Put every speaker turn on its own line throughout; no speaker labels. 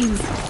flames.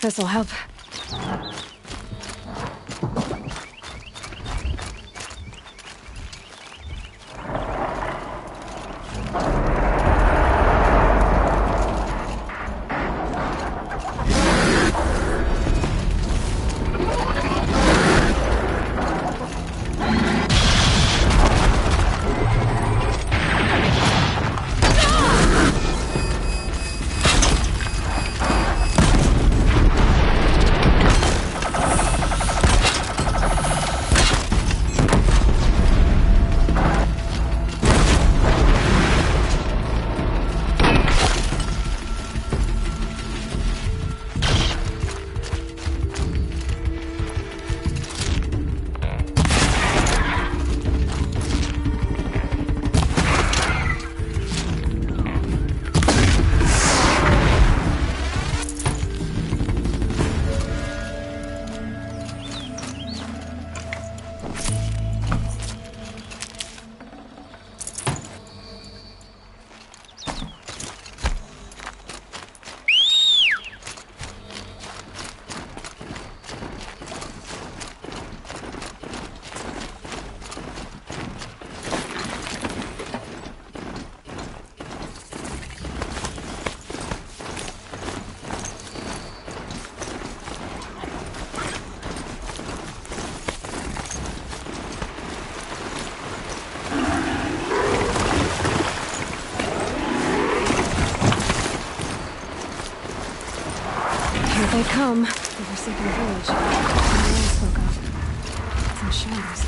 This'll help. They come. The forsaken village. The man spoke of. It's in shambles.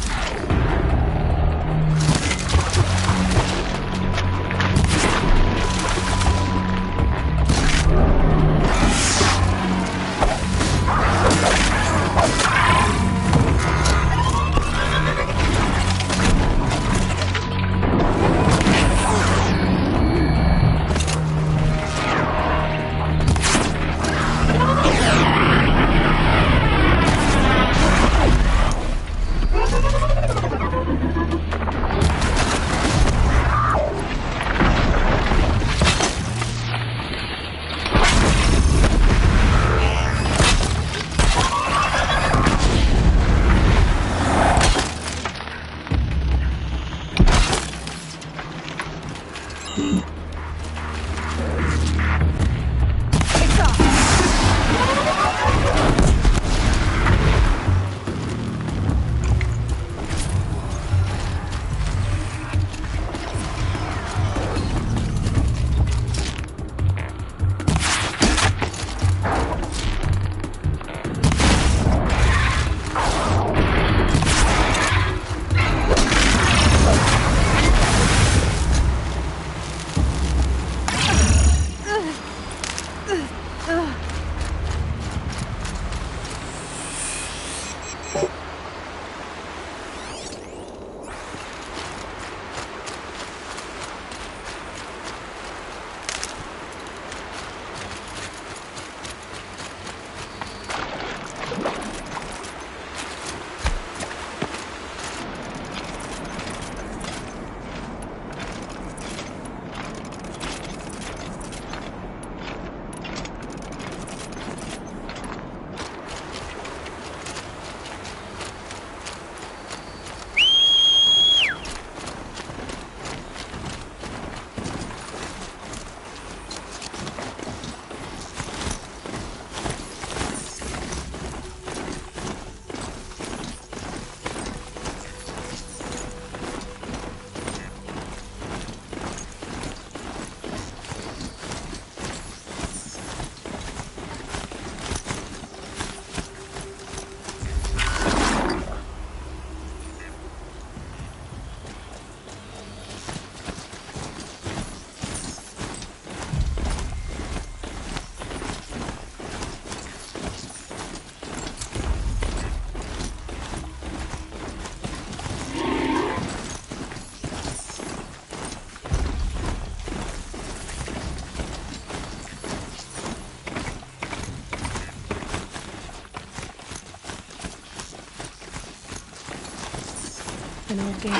an old gate,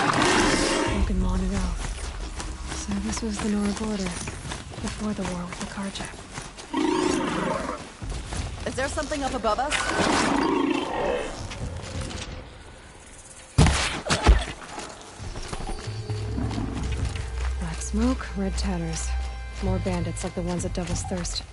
broken long ago. So this was the Nora border, before the war with the Karja.
Is there something up above us?
Black smoke, red tatters. More bandits like the ones at Devil's Thirst.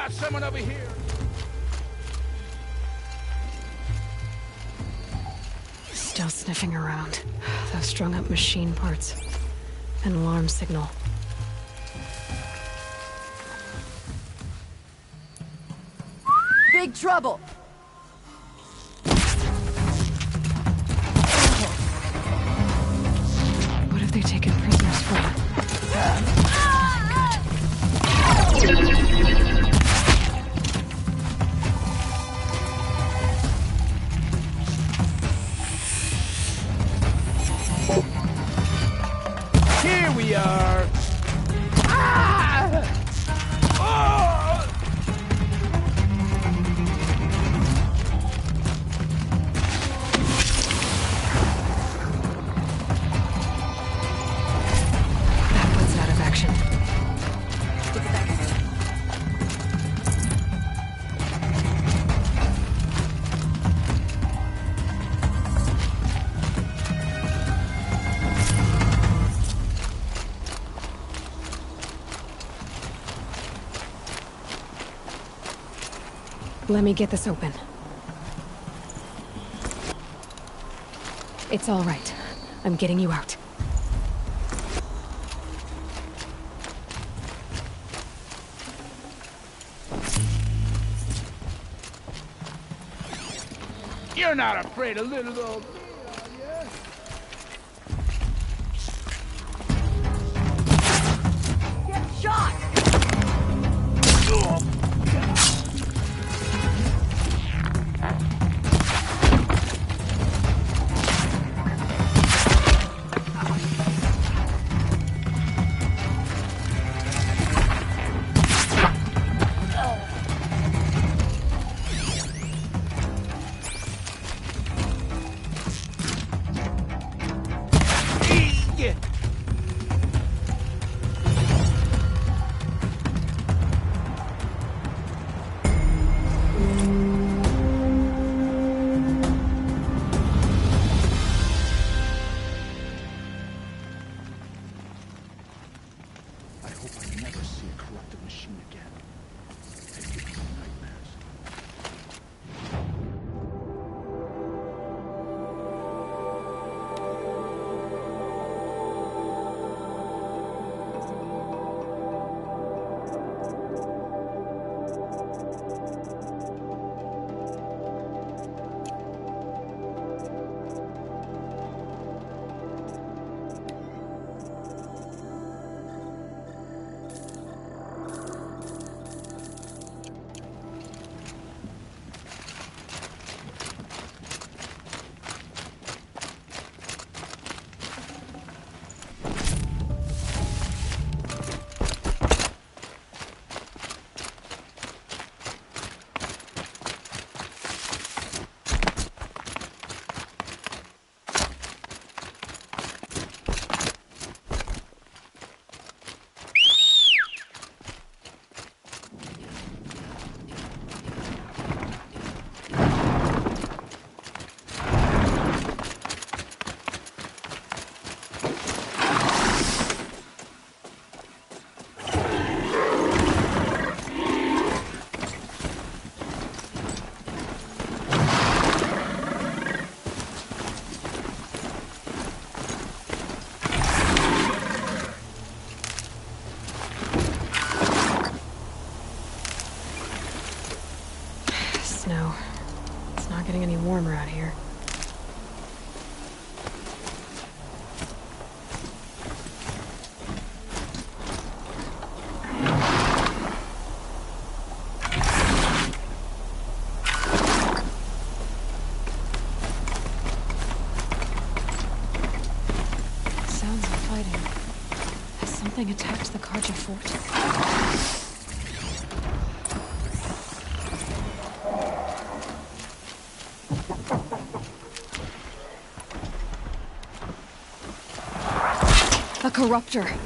Someone over here.
Still sniffing around. Those strung up machine parts. An alarm signal.
Big trouble!
What have they taken prisoners for?
Here we are. Ah! Oh!
That puts out of action. Let me get this open. It's all right. I'm getting you out.
You're not afraid of little old me, are you?
Get shot!
fighting. Has something attacked the Karja fort? A corruptor.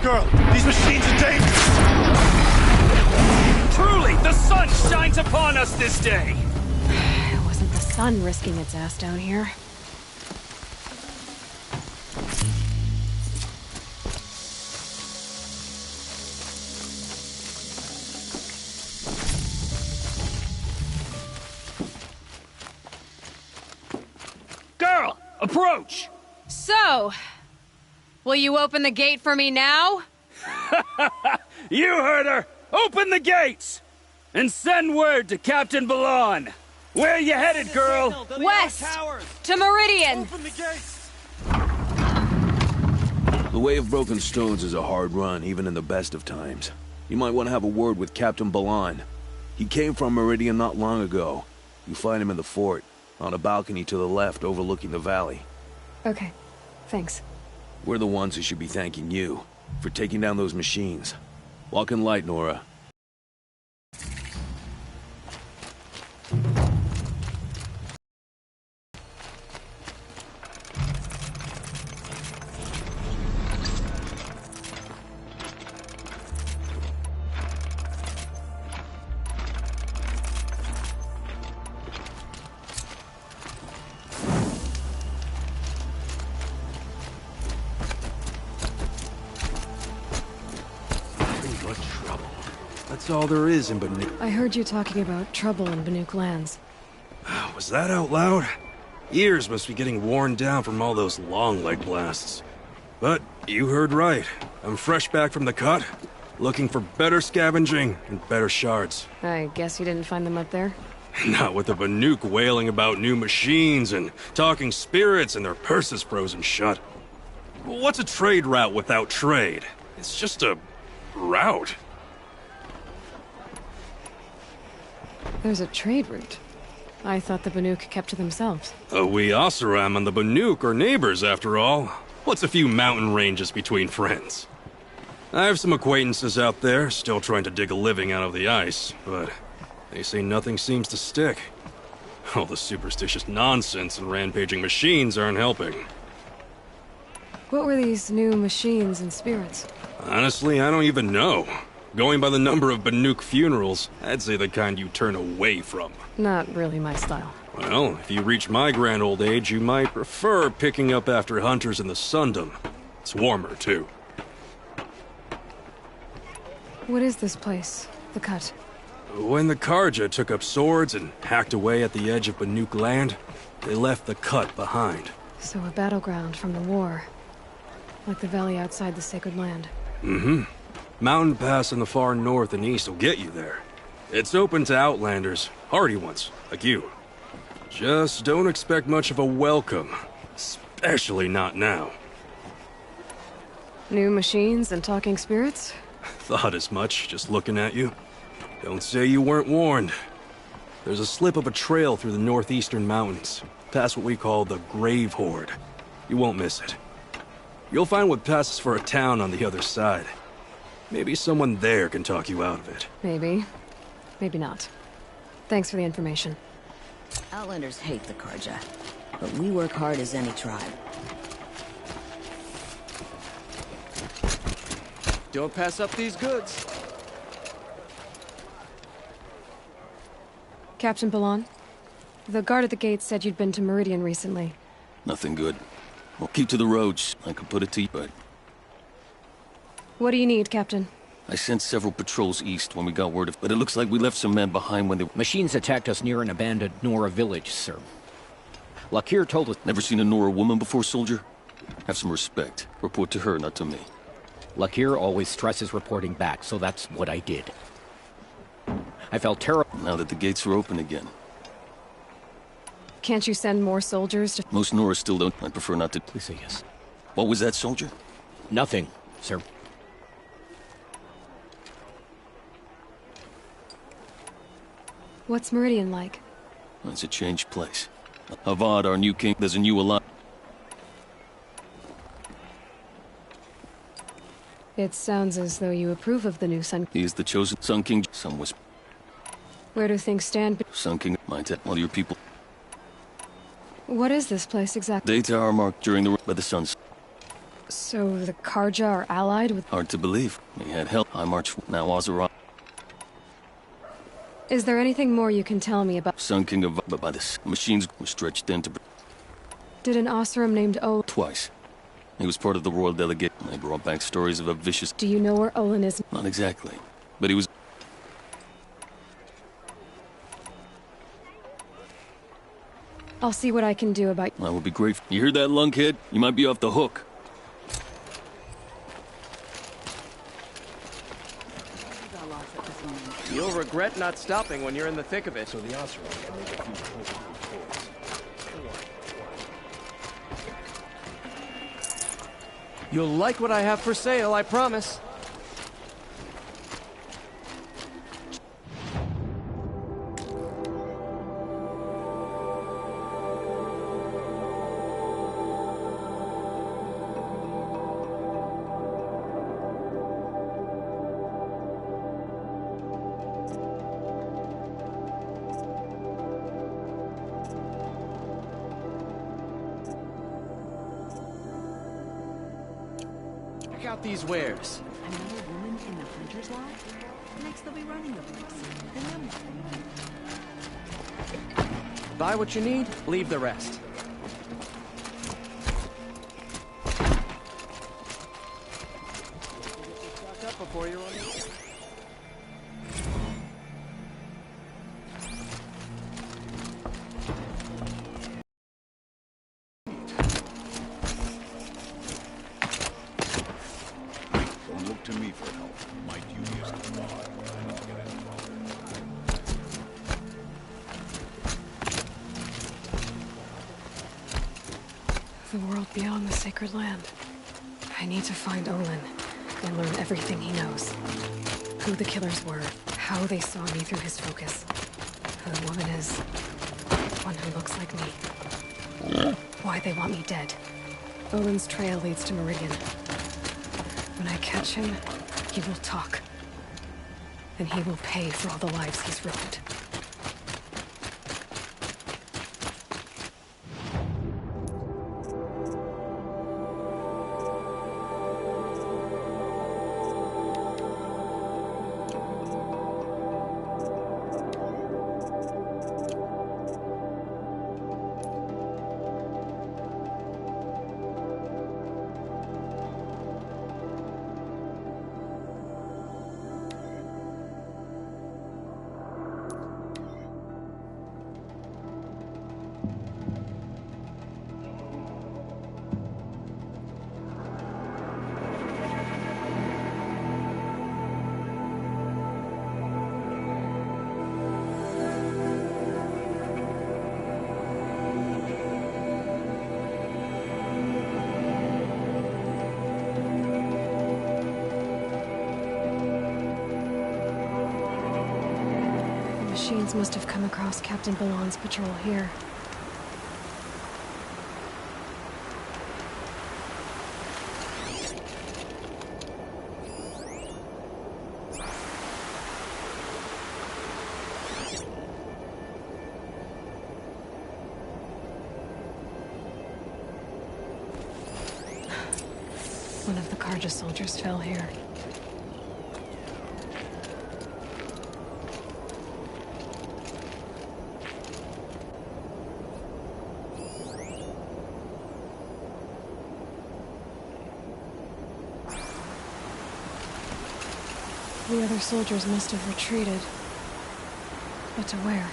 Girl, these machines are dangerous!
Truly, the sun shines upon us this day!
It wasn't the sun risking its ass down here.
Girl, approach!
So, will you open the gate for me now?
You heard her! Open the gates! And send word to Captain Balon! Where you headed, girl?
West! To Meridian!
Open the gates!
The way of broken stones is a hard run, even in the best of times. You might want to have a word with Captain Balon. He came from Meridian not long ago. You find him in the fort, on a balcony to the left overlooking the valley.
Okay, thanks.
We're the ones who should be thanking you for taking down those machines. Walk in light, Nora.
That's all there is in Banuk.
I heard you talking about trouble in Banuk lands.
Was that out loud? Ears must be getting worn down from all those long leg blasts. But you heard right. I'm fresh back from the cut, looking for better scavenging and better shards.
I guess you didn't find them up there?
Not with the Banuk wailing about new machines and talking spirits and their purses frozen shut. What's a trade route without trade? It's just a route.
There's a trade route. I thought the Banuk kept to themselves.
We Oseram and the Banuk are neighbors, after all. What's a few mountain ranges between friends? I have some acquaintances out there, still trying to dig a living out of the ice, but they say nothing seems to stick. All the superstitious nonsense and rampaging machines aren't helping.
What were these new machines and spirits?
Honestly, I don't even know. Going by the number of Banuk funerals, I'd say the kind you turn away from.
Not really my style.
Well, if you reach my grand old age, you might prefer picking up after hunters in the Sundom. It's warmer, too.
What is this place? The Cut?
When the Karja took up swords and hacked away at the edge of Banuk land, they left the Cut behind.
So a battleground from the war. Like the valley outside the Sacred Land.
Mm-hmm. Mountain Pass in the far north and east will get you there. It's open to outlanders, hardy ones, like you. Just don't expect much of a welcome, especially not now.
New machines and talking spirits?
Thought as much, just looking at you. Don't say you weren't warned. There's a slip of a trail through the northeastern mountains, past what we call the Grave Horde. You won't miss it. You'll find what passes for a town on the other side. Maybe someone there can talk you out of it.
Maybe. Maybe not. Thanks for the information.
Outlanders hate the Karja, but we work hard as any tribe.
Don't pass up these goods.
Captain Balon, the guard at the gate said you'd been to Meridian recently.
Nothing good. Well, keep to the roads. I could put it to you, but...
What do you need, Captain?
I sent several patrols east when we got word of, but it looks like we left some men behind when they...
Machines attacked us near an abandoned Nora village, sir. Lakir told us...
Never seen a Nora woman before, soldier? Have some respect. Report to her, not to me.
Lakir always stresses reporting back, so that's what I did. I felt terrible.
Now that the gates are open again.
Can't you send more soldiers to...
Most Noras still don't. I'd prefer not to...
Please say yes.
What was that, soldier?
Nothing, sir.
What's Meridian like?
It's a changed place. Avad, our new king, there's a new alliance.
It sounds as though you approve of the new Sun...
He is the chosen Sun King. Some whisper.
Where do things stand?
Sun King, my all your people.
What is this place exactly?
Data are marked during the... by the suns.
So the Karja are allied with...
Hard to believe. We had help. I marched... Now Azeroth.
Is there anything more you can tell me about...
Sun King of... But by this... Machines were stretched into...
Did an Oseram named Olin...
Twice. He was part of the royal delegate. They brought back stories of a vicious...
Do you know where Olin is?
Not exactly. But he was...
I'll see what I can do about...
I would be grateful. You hear that, lunkhead? You might be off the hook.
You'll regret not stopping when you're in the thick of it. So the Oseram can make a few You'll like what I have for sale, I promise. Check out these wares.
Another woman in the hunter's lot? Next they'll be running the place. And then what?
Buy what you need, leave the rest. Stock up before you're on the...
To me for help. My duty is to guard. I don't get involved.
The world beyond the sacred land. I need to find Olin and learn everything he knows. Who the killers were, how they saw me through his focus. Who the woman is, one who looks like me. Why they want me dead. Olin's trail leads to Meridian. When I catch him, he will talk. And he will pay for all the lives he's ruined. Machines must have come across Captain Balon's patrol here. One of the Karja soldiers fell here. The other soldiers must have retreated. But to where?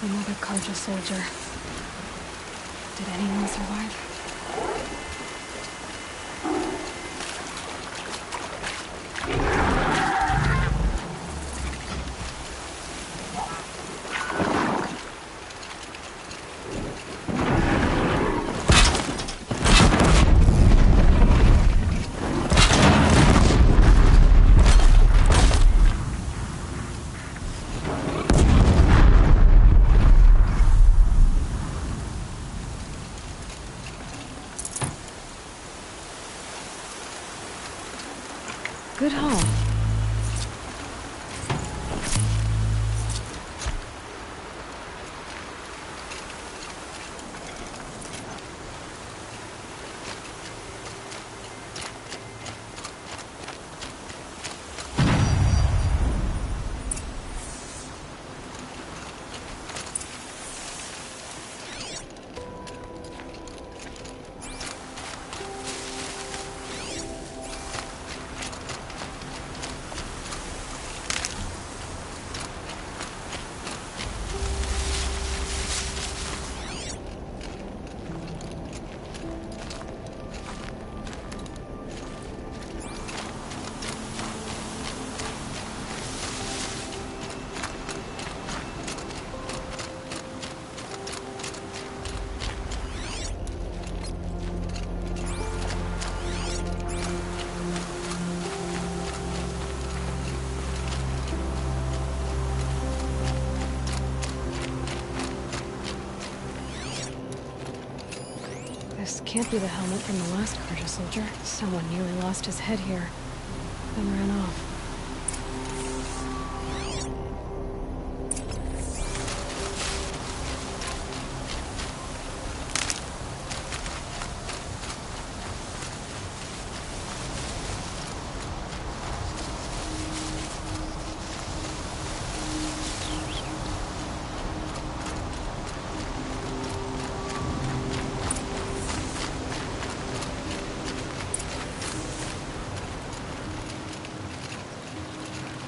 Another Karja soldier. Did anyone survive? Good haul. This can't be the helmet from the last Karja soldier. Someone nearly lost his head here, then ran off.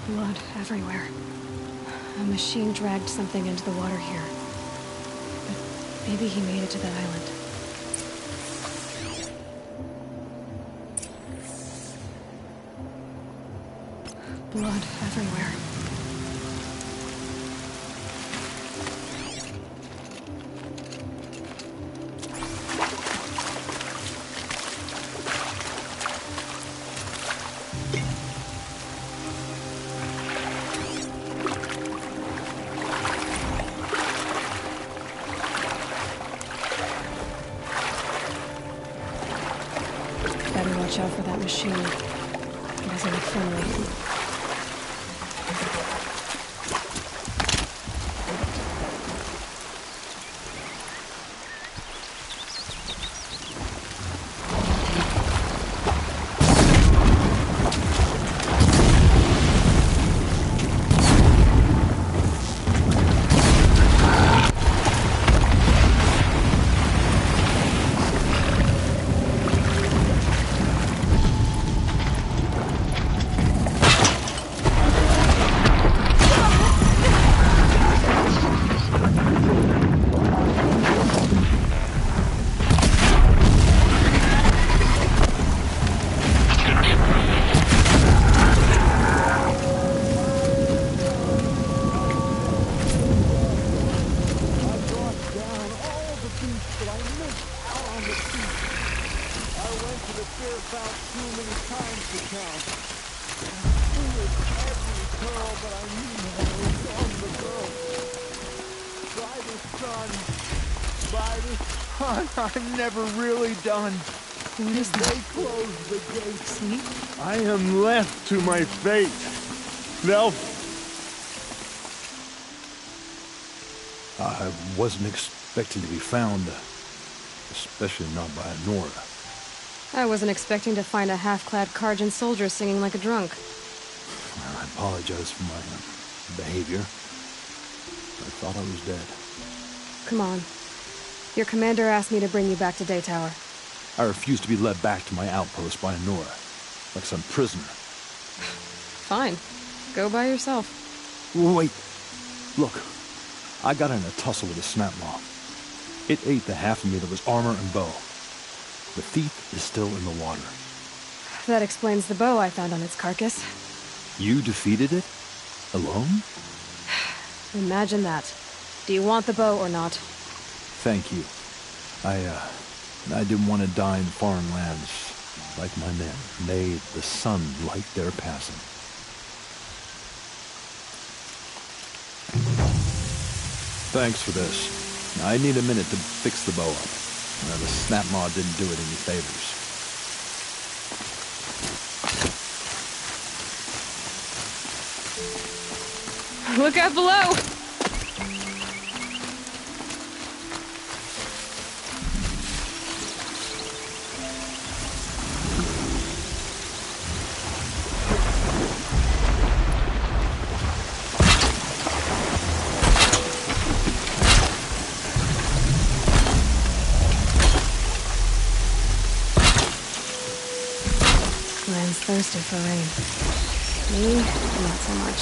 Blood everywhere. A machine dragged something into the water here. But maybe he made it to that island. Blood everywhere. Better watch out for that machine. It doesn't look friendly.
I'm never really done.
What is that?
Close the gates.
See?
I am left to my fate. They'll... I wasn't expecting to be found, especially not by Nora.
I wasn't expecting to find a half-clad Karjan soldier singing like a drunk.
I apologize for my behavior. I thought I was dead.
Come on. Your commander asked me to bring you back to Daytower.
I refuse to be led back to my outpost by Nora, like some prisoner.
Fine. Go by yourself.
Wait. Look. I got in a tussle with a snapmaw. It ate the half of me that was armor and bow. The thief is still in the water.
That explains the bow I found on its carcass.
You defeated it? Alone?
Imagine that. Do you want the bow or not?
Thank you. I didn't want to die in foreign lands, like my men. May the sun light their passing. Thanks for this. I need a minute to fix the bow up. The snapmaw didn't do it any favors.
Look out below! Land's thirsty for rain. Me, not so much.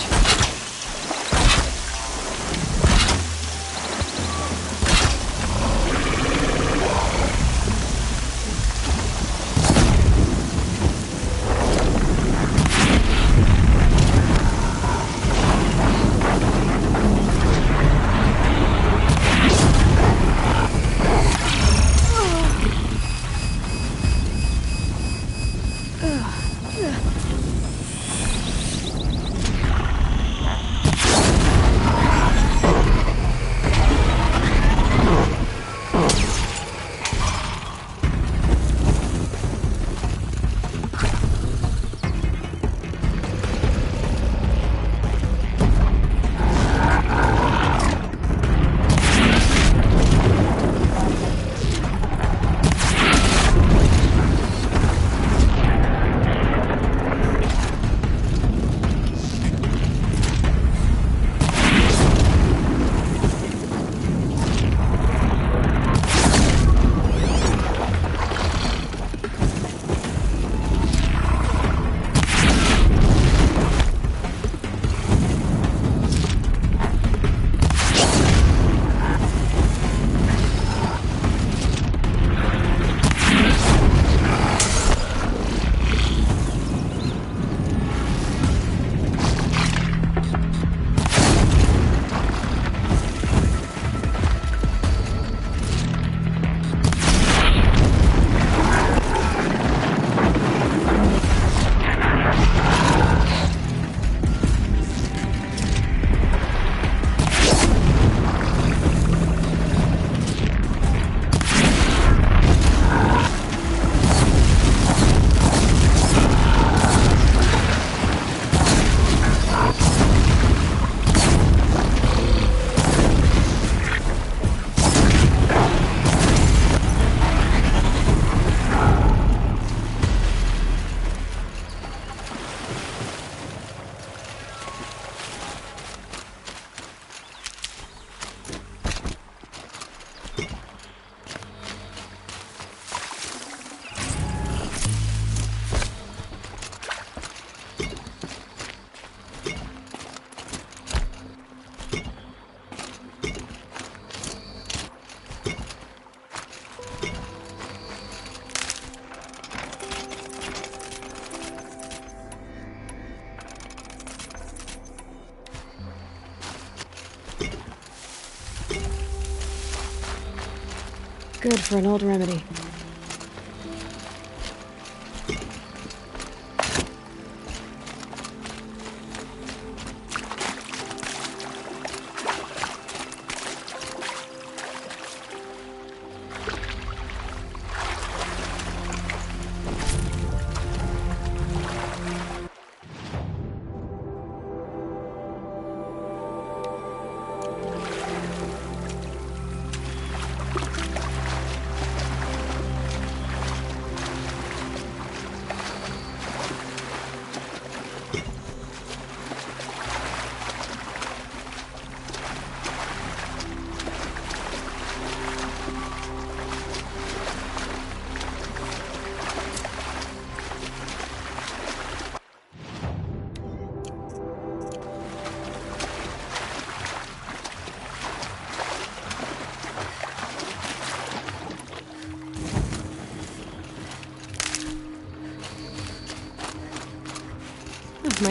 Good for an old remedy.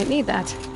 might need that.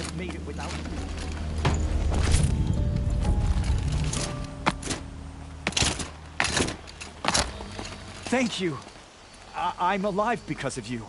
couldn't have made it without you. Thank you. I'm alive because of you.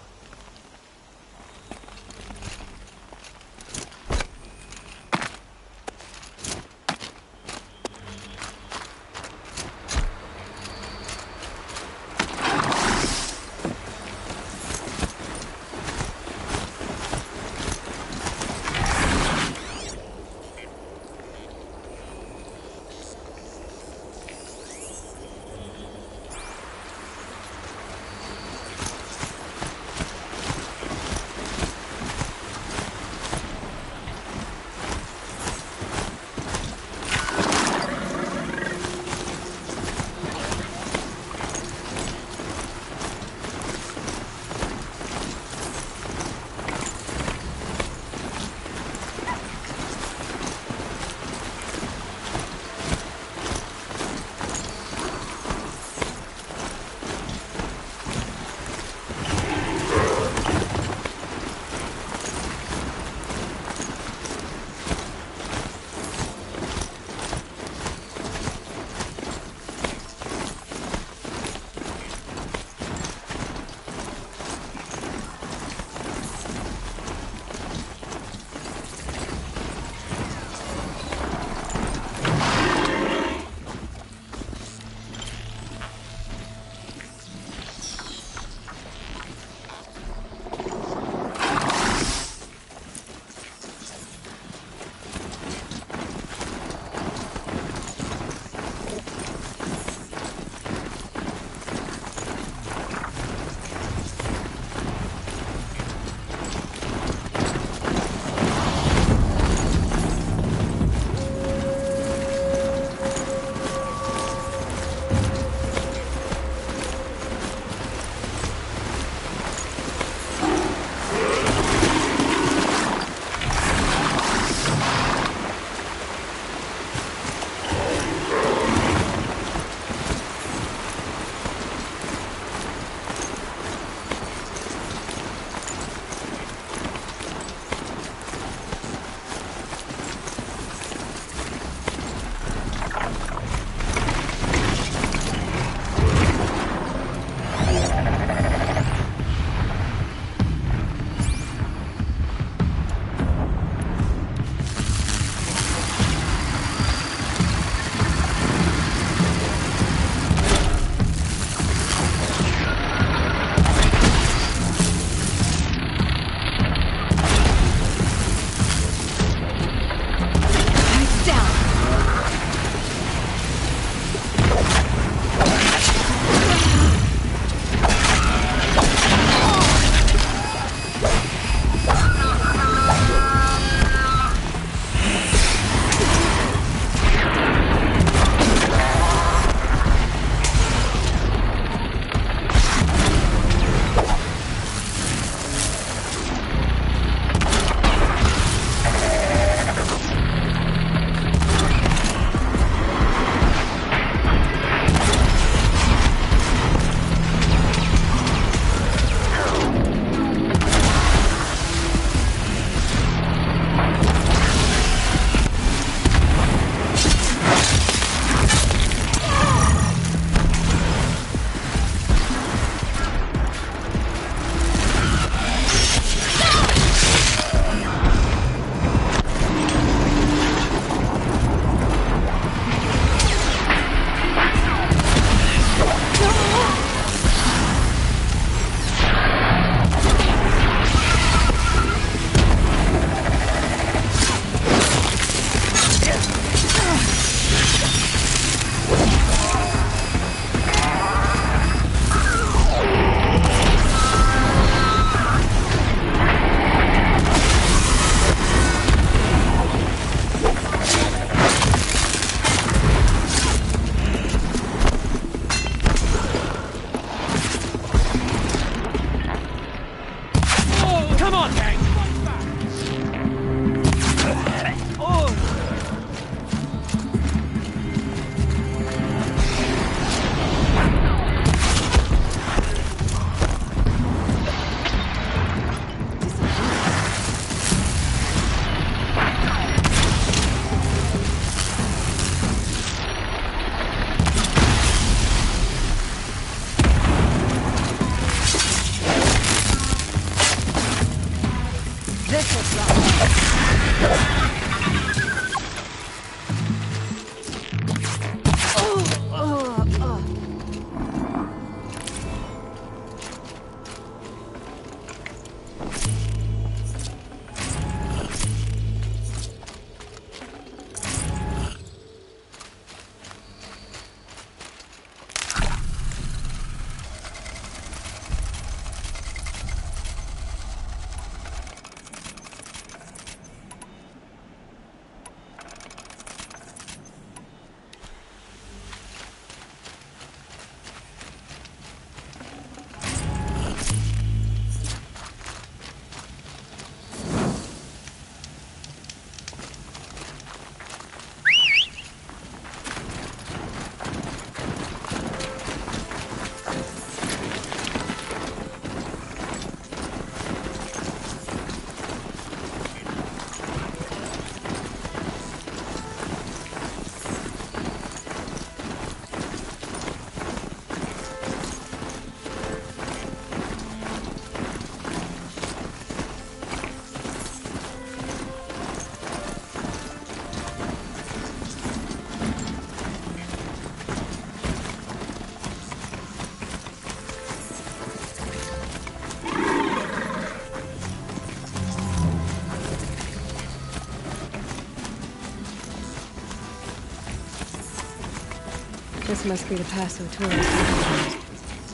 This must be the Paso tourist area,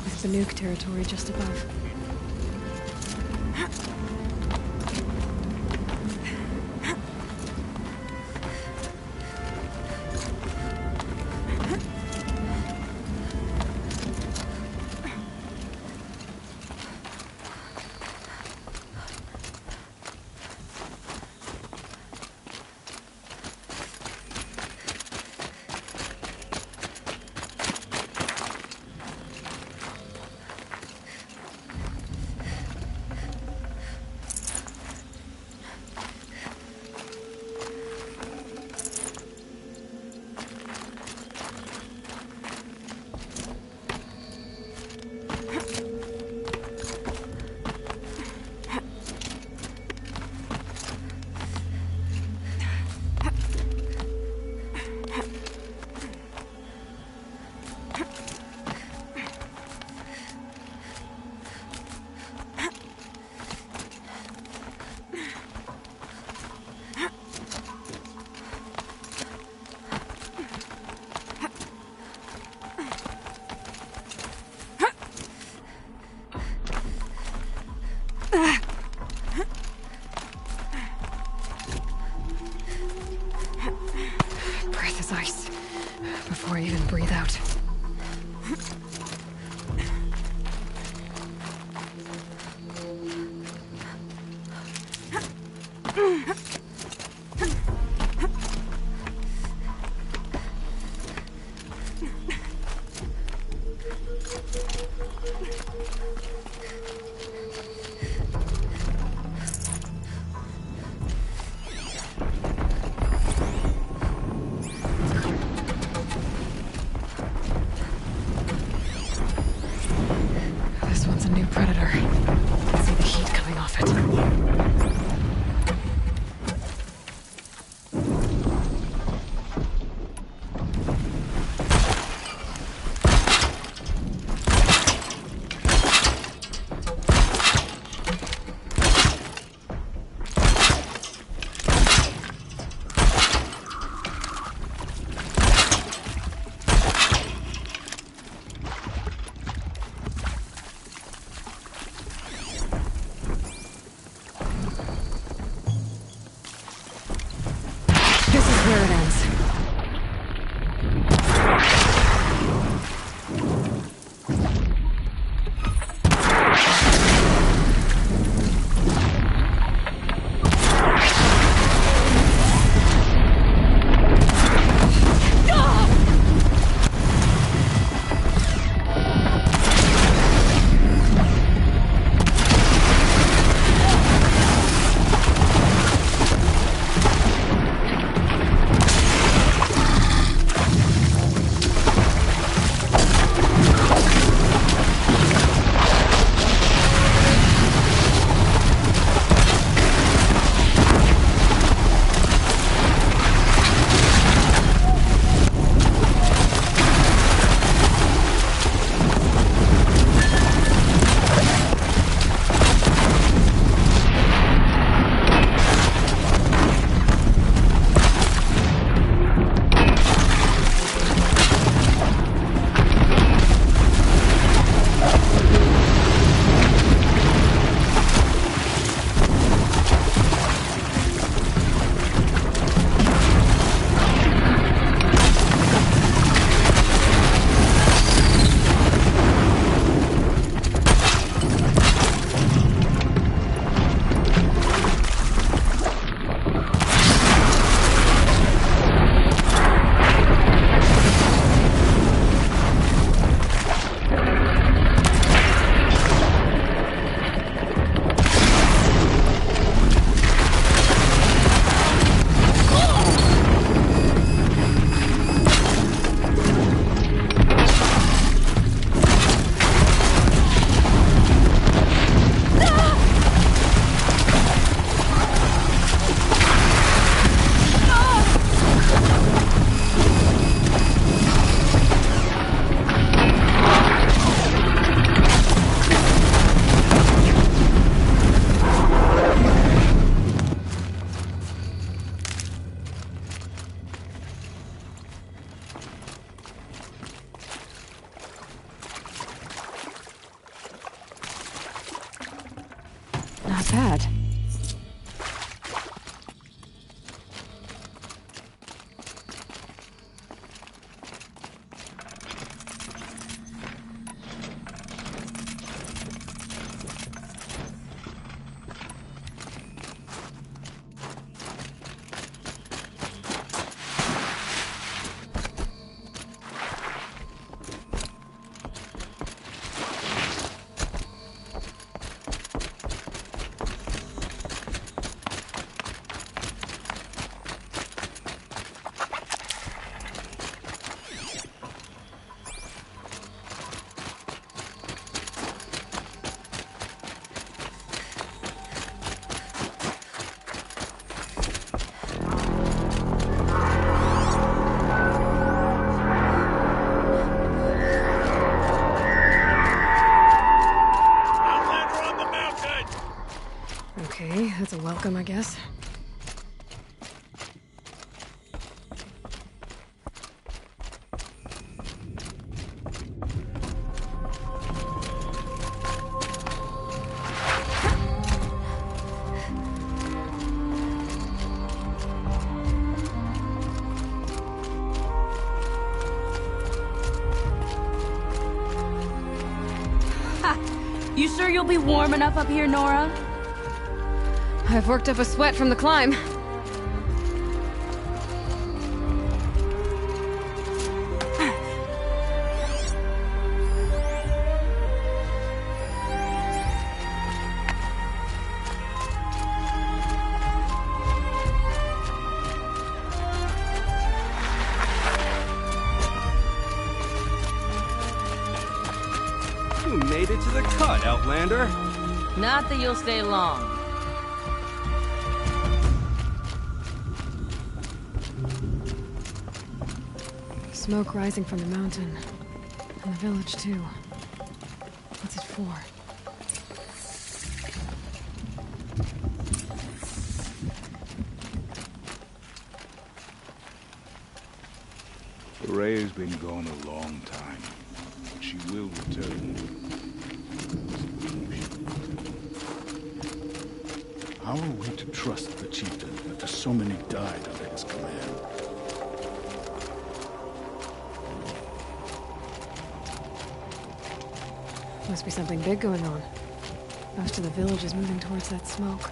with the nuke territory just above. Breath is ice. Before I even breathe out. Not bad. Okay, that's a welcome, I guess.
You sure you'll be warm enough up here, Nora?
I've worked up a sweat from the climb.
You made it to the cut, Outlander.
Not that you'll stay long.
Smoke rising from the mountain. And the village, too. What's it for?
Ray's been gone a long time, but she will return. How are we to trust the chieftain after so many died under his command?
Must be something big going on. Most of the village is moving towards that smoke.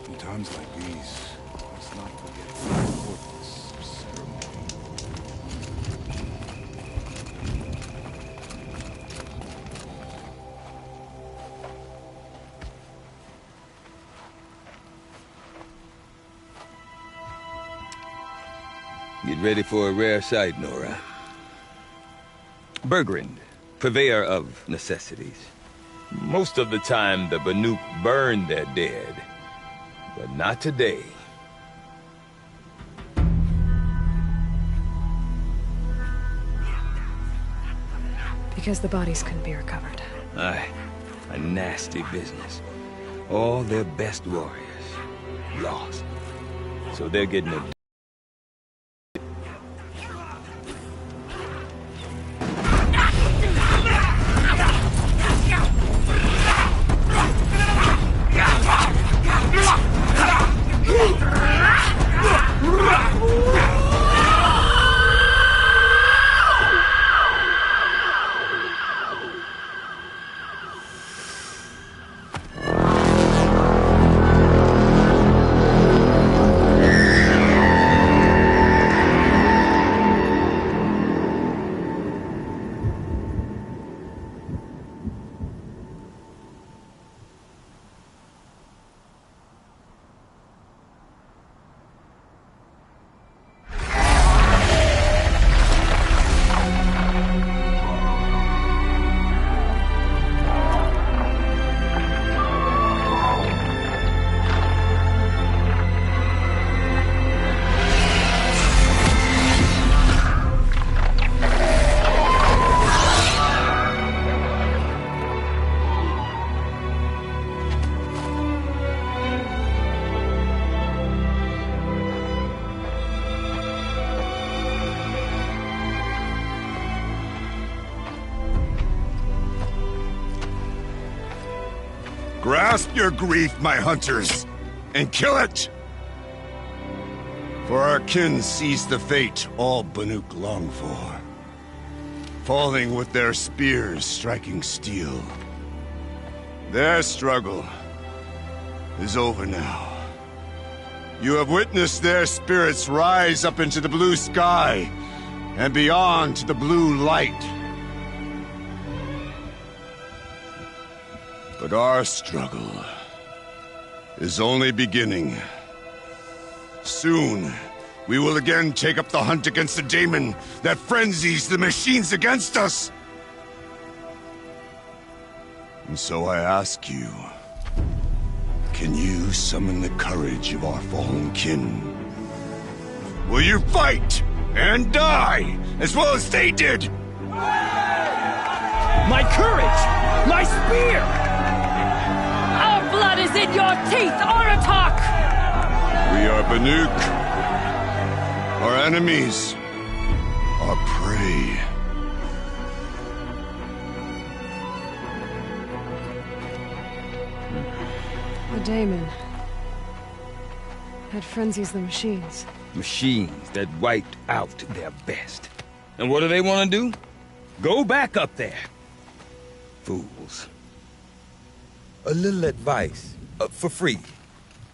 In times like these, let's not forget the importance of ceremony.
Get ready for a rare sight, Nora. Bergrand, purveyor of necessities. Most of the time, the Banuk burn their dead. But not today.
Because the bodies couldn't be recovered.
Aye, a nasty business. All their best warriors lost. So they're getting a
Grasp your grief, my hunters, and kill it! For our kin sees the fate all Banuk long for. Falling with their spears striking steel. Their struggle is over now. You have witnessed their spirits rise up into the blue sky and beyond to the blue light. But our struggle is only beginning. Soon, we will again take up the hunt against the daemon that frenzies the machines against us. And so I ask you, can you summon the courage of our fallen kin? Will you fight and die as well as they did?
My courage! My spear!
Our blood is in your teeth, Aratak!
We are Banuk. Our enemies are prey.
The daemon that frenzies the machines.
Machines that wiped out their best. And what do they want to do? Go back up there. Fools. A little advice. For free.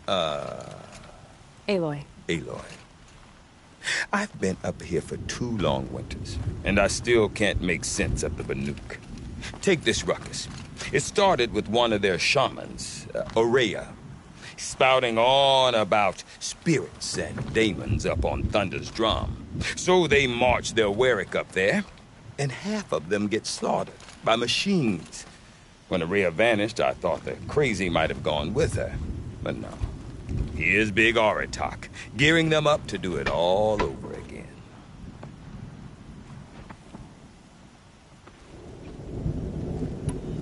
Aloy.
Aloy. I've been up here for 2 long winters, and I still can't make sense of the Banuk. Take this ruckus. It started with one of their shamans, Aurea, spouting on about spirits and daemons up on Thunder's drum. So they march their Warwick up there, and half of them get slaughtered by machines. When Aurea vanished, I thought the crazy might have gone with her, but no. Here's Big Aratak, gearing them up to do it all over again.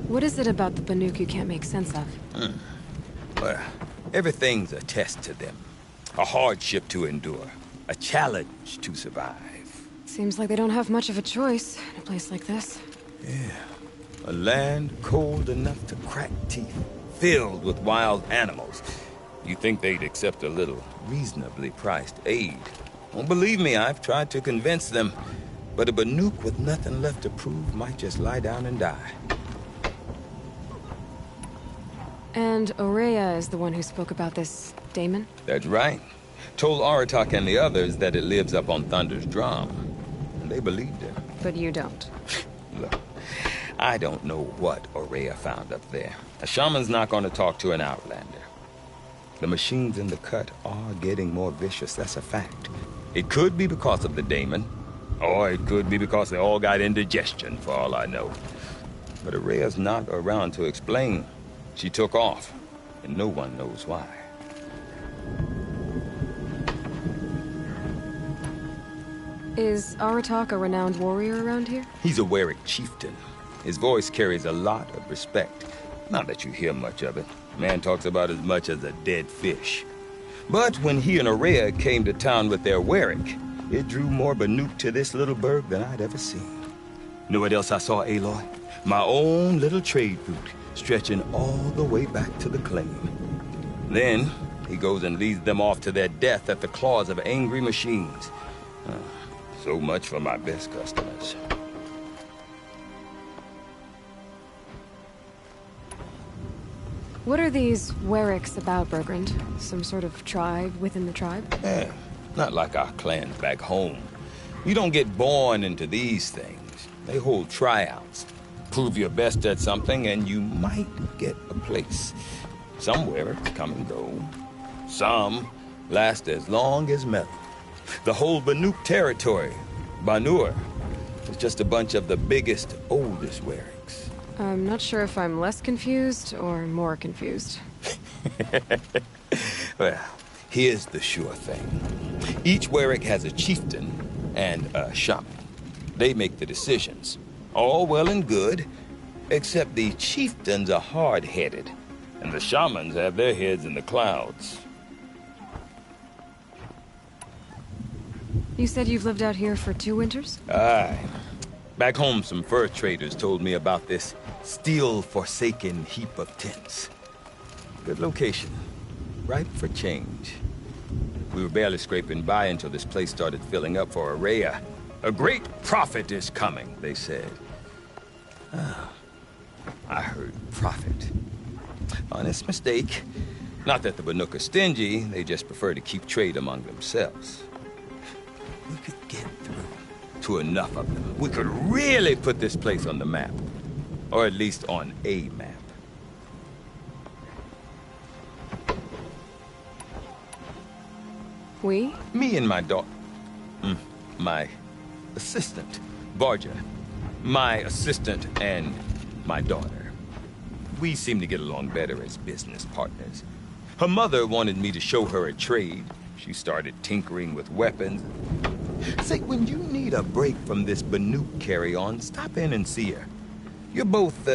What is it about the Banuk you can't make sense of?
Well, everything's a test to them. A hardship to endure. A challenge to survive.
Seems like they don't have much of a choice in a place like this.
Yeah. A land cold enough to crack teeth, filled with wild animals. You think they'd accept a little reasonably priced aid. Well, believe me, I've tried to convince them. But a Banuk with nothing left to prove might just lie down and die.
And Aurea is the one who spoke about this daemon?
That's right. Told Aratak and the others that it lives up on Thunder's drum. And they believed him.
But you don't.
Look, I don't know what Aurea found up there. A shaman's not going to talk to an outlander. The machines in the cut are getting more vicious, that's a fact. It could be because of the daemon, or it could be because they all got indigestion, for all I know. But Aurea's not around to explain. She took off, and no one knows why.
Is Aratak a renowned warrior around here?
He's a Warwick chieftain. His voice carries a lot of respect. Not that you hear much of it. Man talks about as much as a dead fish. But when he and Aurea came to town with their Warwick, it drew more Banuk to this little burg than I'd ever seen. Know what else I saw, Aloy? My own little trade route, stretching all the way back to the claim. Then, he goes and leads them off to their death at the claws of angry machines. So much for my best customers.
What are these Warwicks about, Bergrand? Some sort of tribe within the tribe?
Yeah, not like our clans back home. You don't get born into these things. They hold tryouts. Prove your best at something and you might get a place. Some Warwicks come and go. Some last as long as metal. The whole Banuk territory, Banur, is just a bunch of the biggest, oldest Warwicks.
I'm not sure if I'm less confused or more confused.
Well, here's the sure thing. Each Warwick has a chieftain and a shaman. They make the decisions. All well and good, except the chieftains are hard-headed, and the shamans have their heads in the clouds.
You said you've lived out here for 2 winters?
Aye. Back home, some fur traders told me about this steel-forsaken heap of tents. Good location. Ripe for change. We were barely scraping by until this place started filling up for Araya. A great prophet is coming, they said. I heard prophet. Honest mistake. Not that the Banuk are stingy, they just prefer to keep trade among themselves. We could get through to enough of them. We could really put this place on the map. Or at least on a map.
We?
Me and my daughter. My assistant, Barja. My assistant and my daughter. We seem to get along better as business partners. Her mother wanted me to show her a trade. She started tinkering with weapons. Say, when you need a break from this Banuk carry-on, stop in and see her. You're both,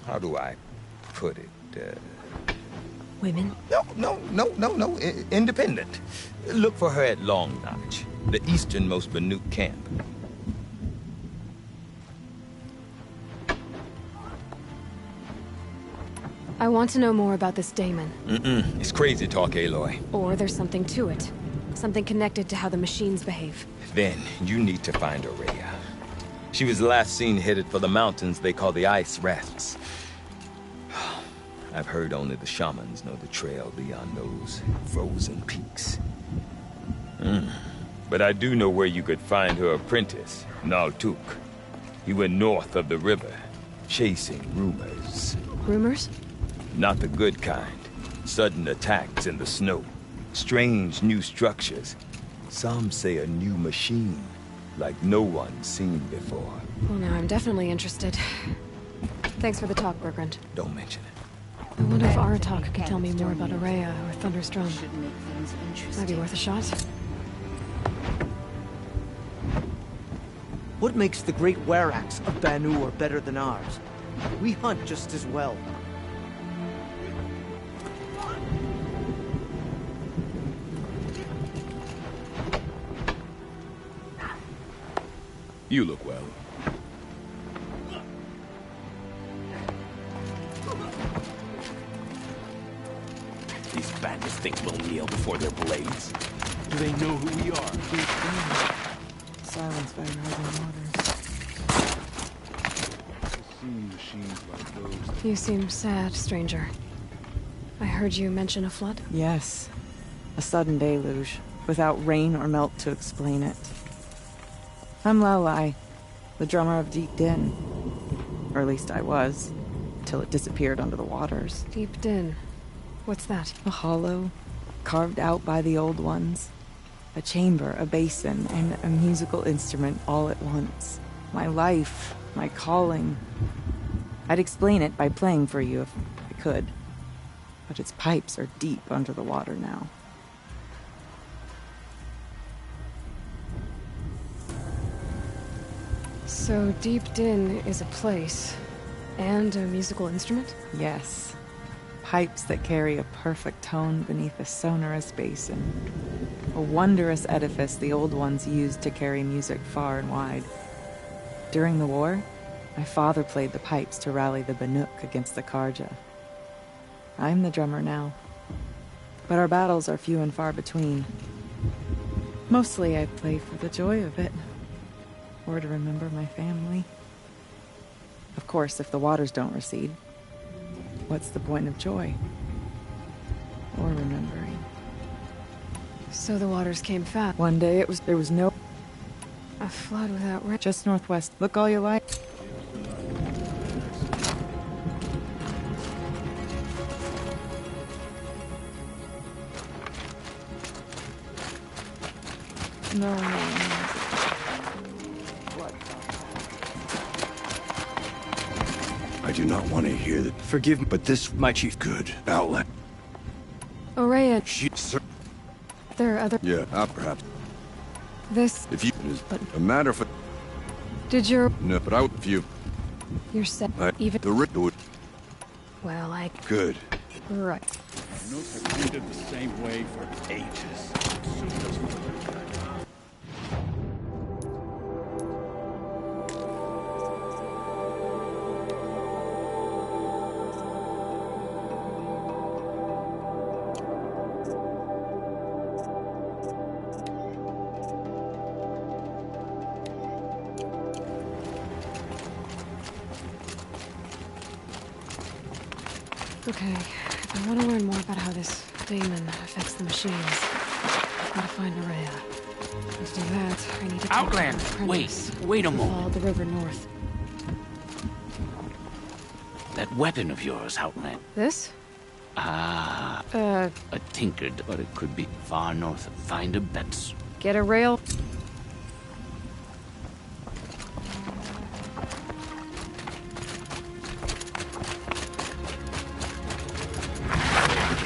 how do I put it,
Women?
No. Independent. Look for her at Long Notch, the easternmost Banuk camp.
I want to know more about this Damon.
It's crazy talk, Aloy.
Or there's something to it. Something connected to how the machines behave.
Then you need to find Araya. She was last seen headed for the mountains they call the Ice Rafts. I've heard only the shamans know the trail beyond those frozen peaks. But I do know where you could find her apprentice, Naltuk. He went north of the river, chasing rumors.
Rumors?
Not the good kind. Sudden attacks in the snow. Strange new structures. Some say a new machine, like no one's seen before.
Well, now I'm definitely interested. Thanks for the talk, Bergrand.
Don't mention it.
I wonder if Aratak could tell me more about Araya or Thunderstrom. Might be worth a shot.
What makes the great were-axe of Banur better than ours? We hunt just as well.
You look well.
These bandits think we'll kneel before their blades.
Do they know who we are?
Silenced by rising waters.
You seem sad, stranger. I heard you mention a flood?
Yes. A sudden deluge, without rain or melt to explain it. I'm Lalai, the drummer of Deep Din. Or at least I was, till it disappeared under the waters.
Deep Din. What's that?
A hollow, carved out by the old ones. A chamber, a basin, and a musical instrument all at once. My life, my calling. I'd explain it by playing for you if I could. But its pipes are deep under the water now.
So Deep Din is a place, and a musical instrument?
Yes. Pipes that carry a perfect tone beneath a sonorous basin. A wondrous edifice the old ones used to carry music far and wide. During the war, my father played the pipes to rally the Banuk against the Karja. I'm the drummer now. But our battles are few and far between. Mostly I play for the joy of it. Or to remember my family. Of course, if the waters don't recede, what's the point of joy? Or remembering?
So the waters came fast.
One day there was no...
A flood without rain.
Just northwest. Look all you like. No.
I do not want to hear that.
Forgive me,
but this,
my chief.
Good outlet.
Araya.
Sir.
There are other...
Yeah, perhaps.
This...
If you... It is a matter for...
Did your...
No, but I would... If you...
You're set...
Even... The would...
Well, I...
Good.
Right.
Banuk have treated the same way for ages.
Okay, if I want to learn more about how this daemon affects the machines, I've got to find Nerea. And to do that, I need to take
Outland!
an apprentice.
Wait a moment.
Follow the river north.
That weapon of yours, Outland.
This?
Ah. A tinkered, but it could be far north of Finder Betts.
Get a rail.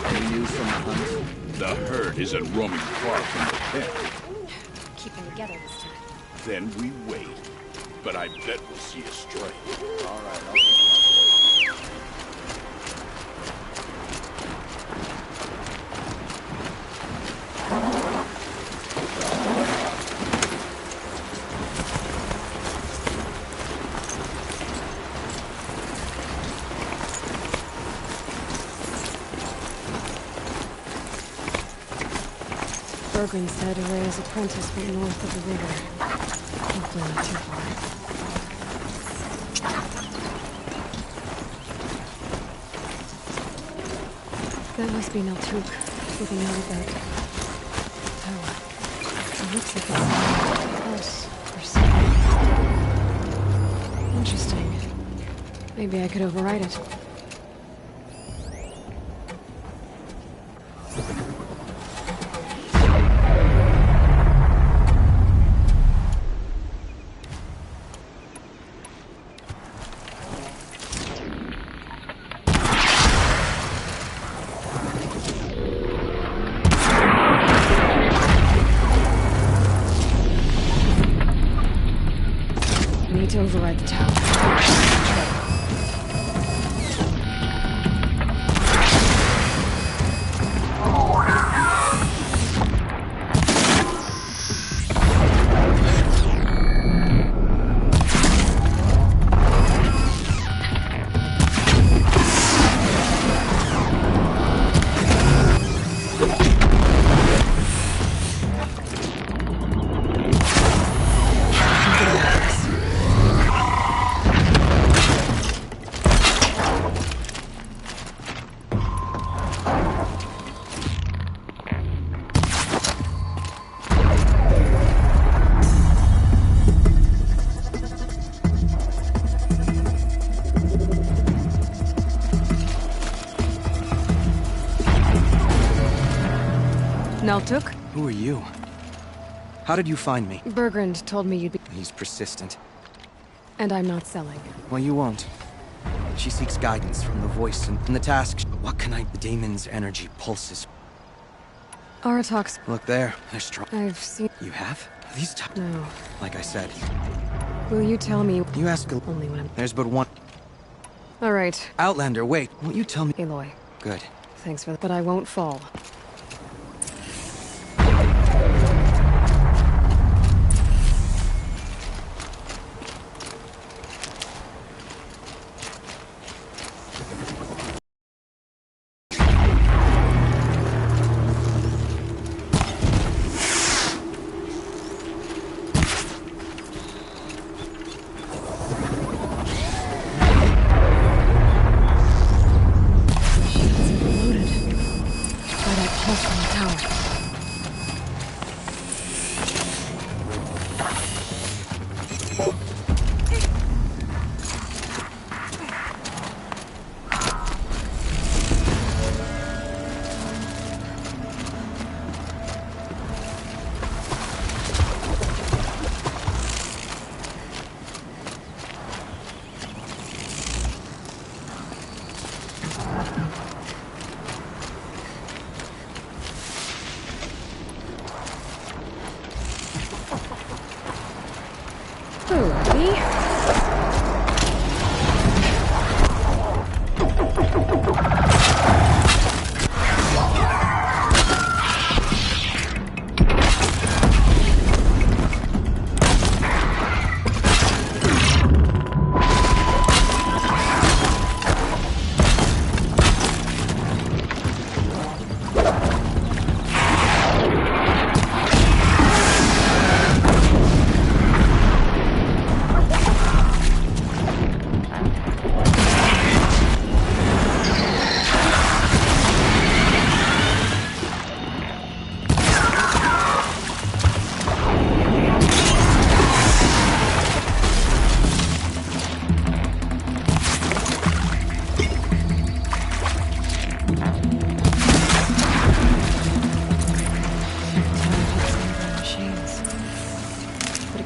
Any news from the hunt?
The herd isn't roaming far from the pen.
Keep them together this time.
Then we wait. But I bet we'll see a stray.
All right,
Bergren said Nerea's apprentice went north of the river. Hopefully not too far. That must be Naltuk, looking out of that tower. It looks like it's a house or something. Interesting. Maybe I could override it. To override the tower. Naltuk?
Who are you? How did you find me?
Bergrand told me you'd be...
He's persistent.
And I'm not selling.
Well, you won't. She seeks guidance from the voice and the task. What can I... The daemon's energy pulses.
Aratak's...
Look there. They're strong.
I've seen...
You have? These
No.
Like I said.
Will you tell me...
You ask...
Only when I'm...
There's but one...
All right.
Outlander, wait. Won't you tell me...
Aloy.
Good.
Thanks for that. But I won't fall.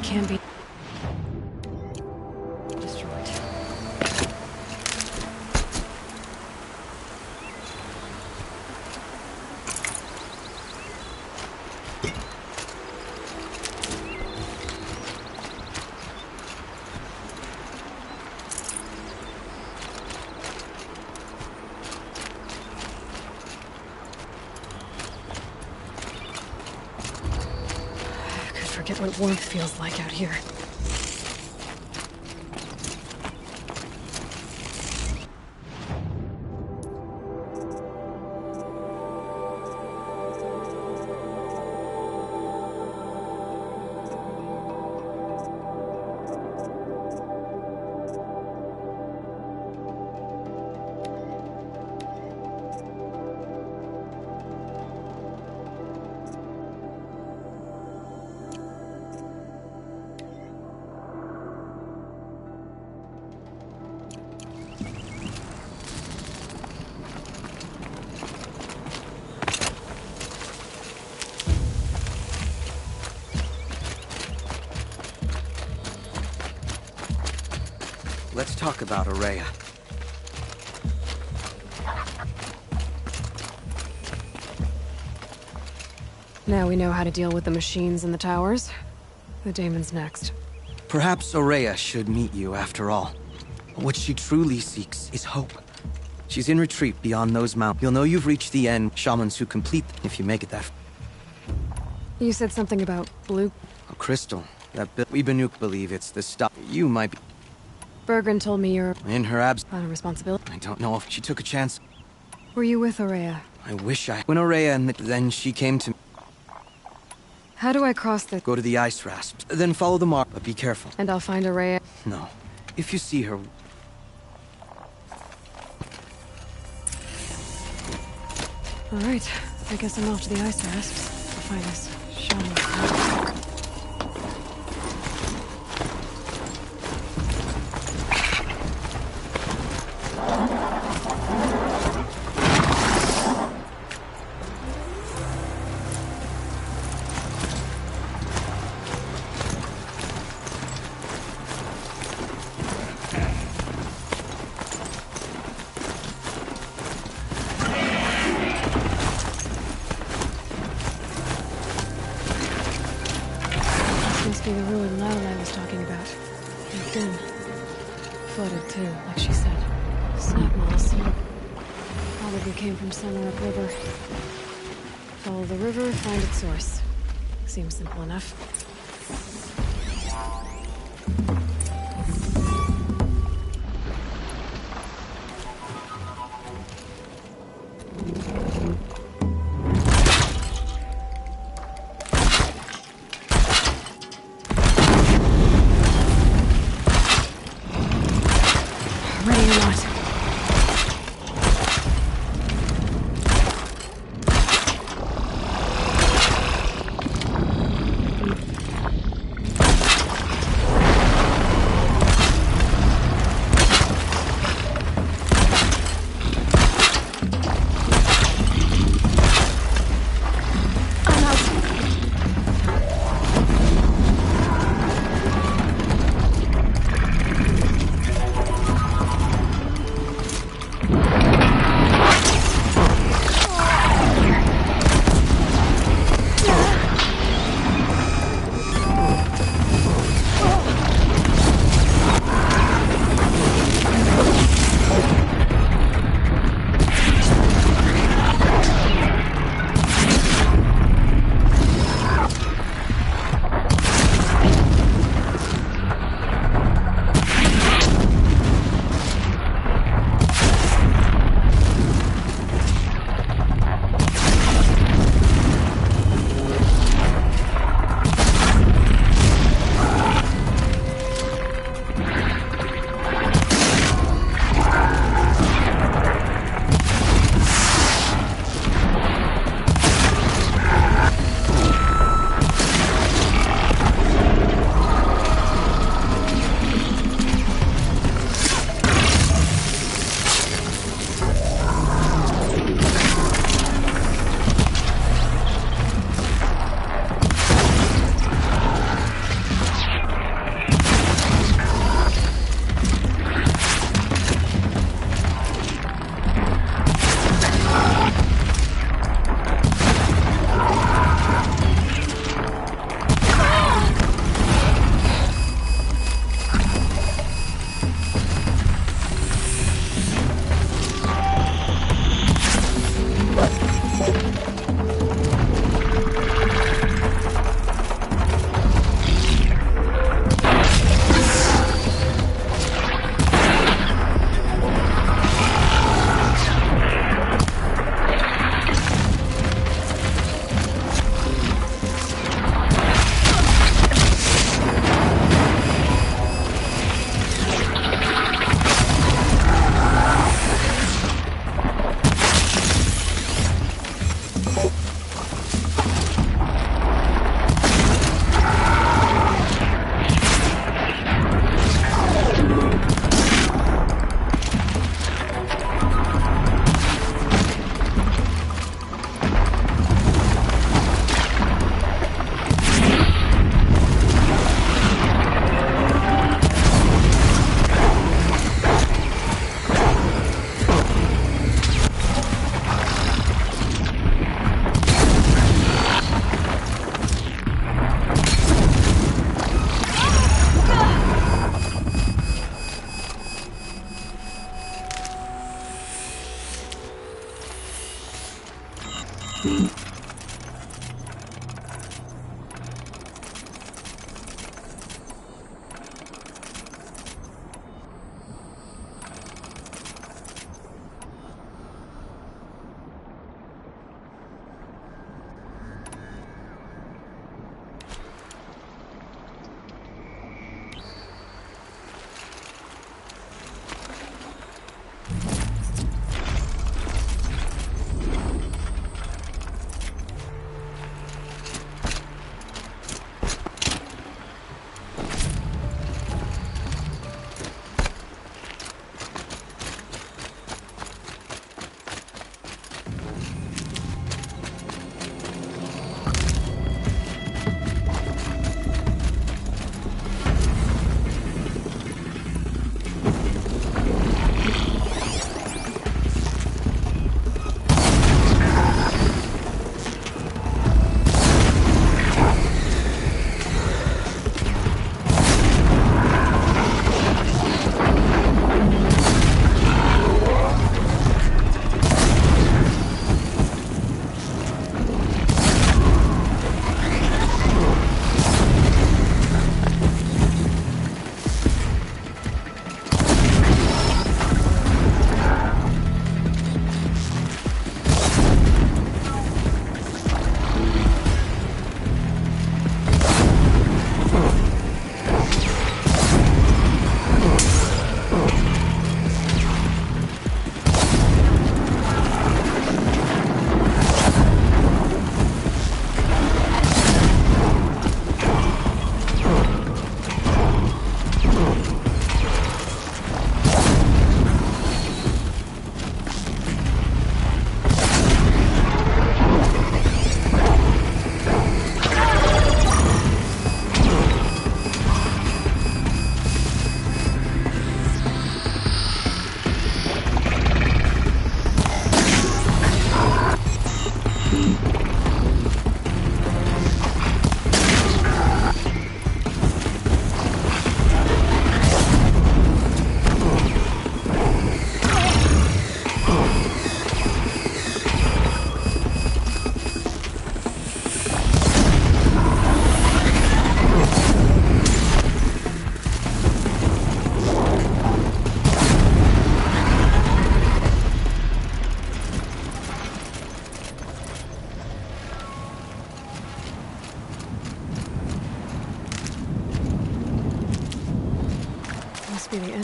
can't be destroyed. Forget what warmth feels like out here.
Let's talk about Aurea.
Now we know how to deal with the machines in the towers. The daemon's next.
Perhaps Aurea should meet you after all. What she truly seeks is hope. She's in retreat beyond those mountains. You'll know you've reached the end, shamans who complete if you make it that far.
You said something about blue...
A crystal. We Banuk believe it's the stuff. You might be...
Bergren told me you're...
In her abs...
on a responsibility.
I don't know if she took a chance.
Were you with Aurea?
I wish I... When Aurea and then she came to...
How do I cross the...
Go to the ice rasps. Then follow the mark, but be careful.
And I'll find Aurea?
No. If you see her...
Alright. I guess I'm off to the ice rasps. I'll find this shaman. Must be the ruined Lao I was talking about. And thin. Flooded too, like she said. Snap moss. Probably came from somewhere upriver. Follow the river, find its source. Seems simple enough. Ready or not.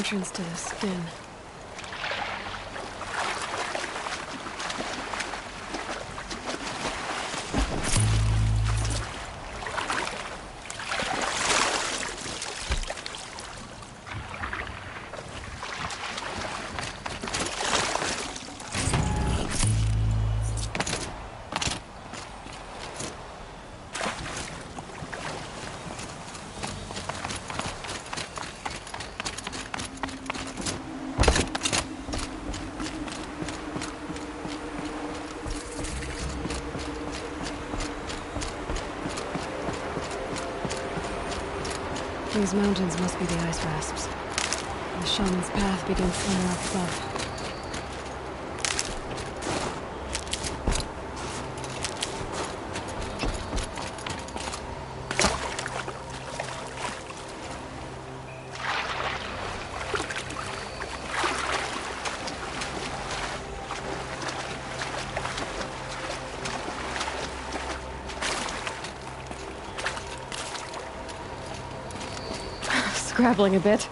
entrance to this den. These mountains must be the ice rasps. The shaman's path begins somewhere up above. Scrabbling a bit.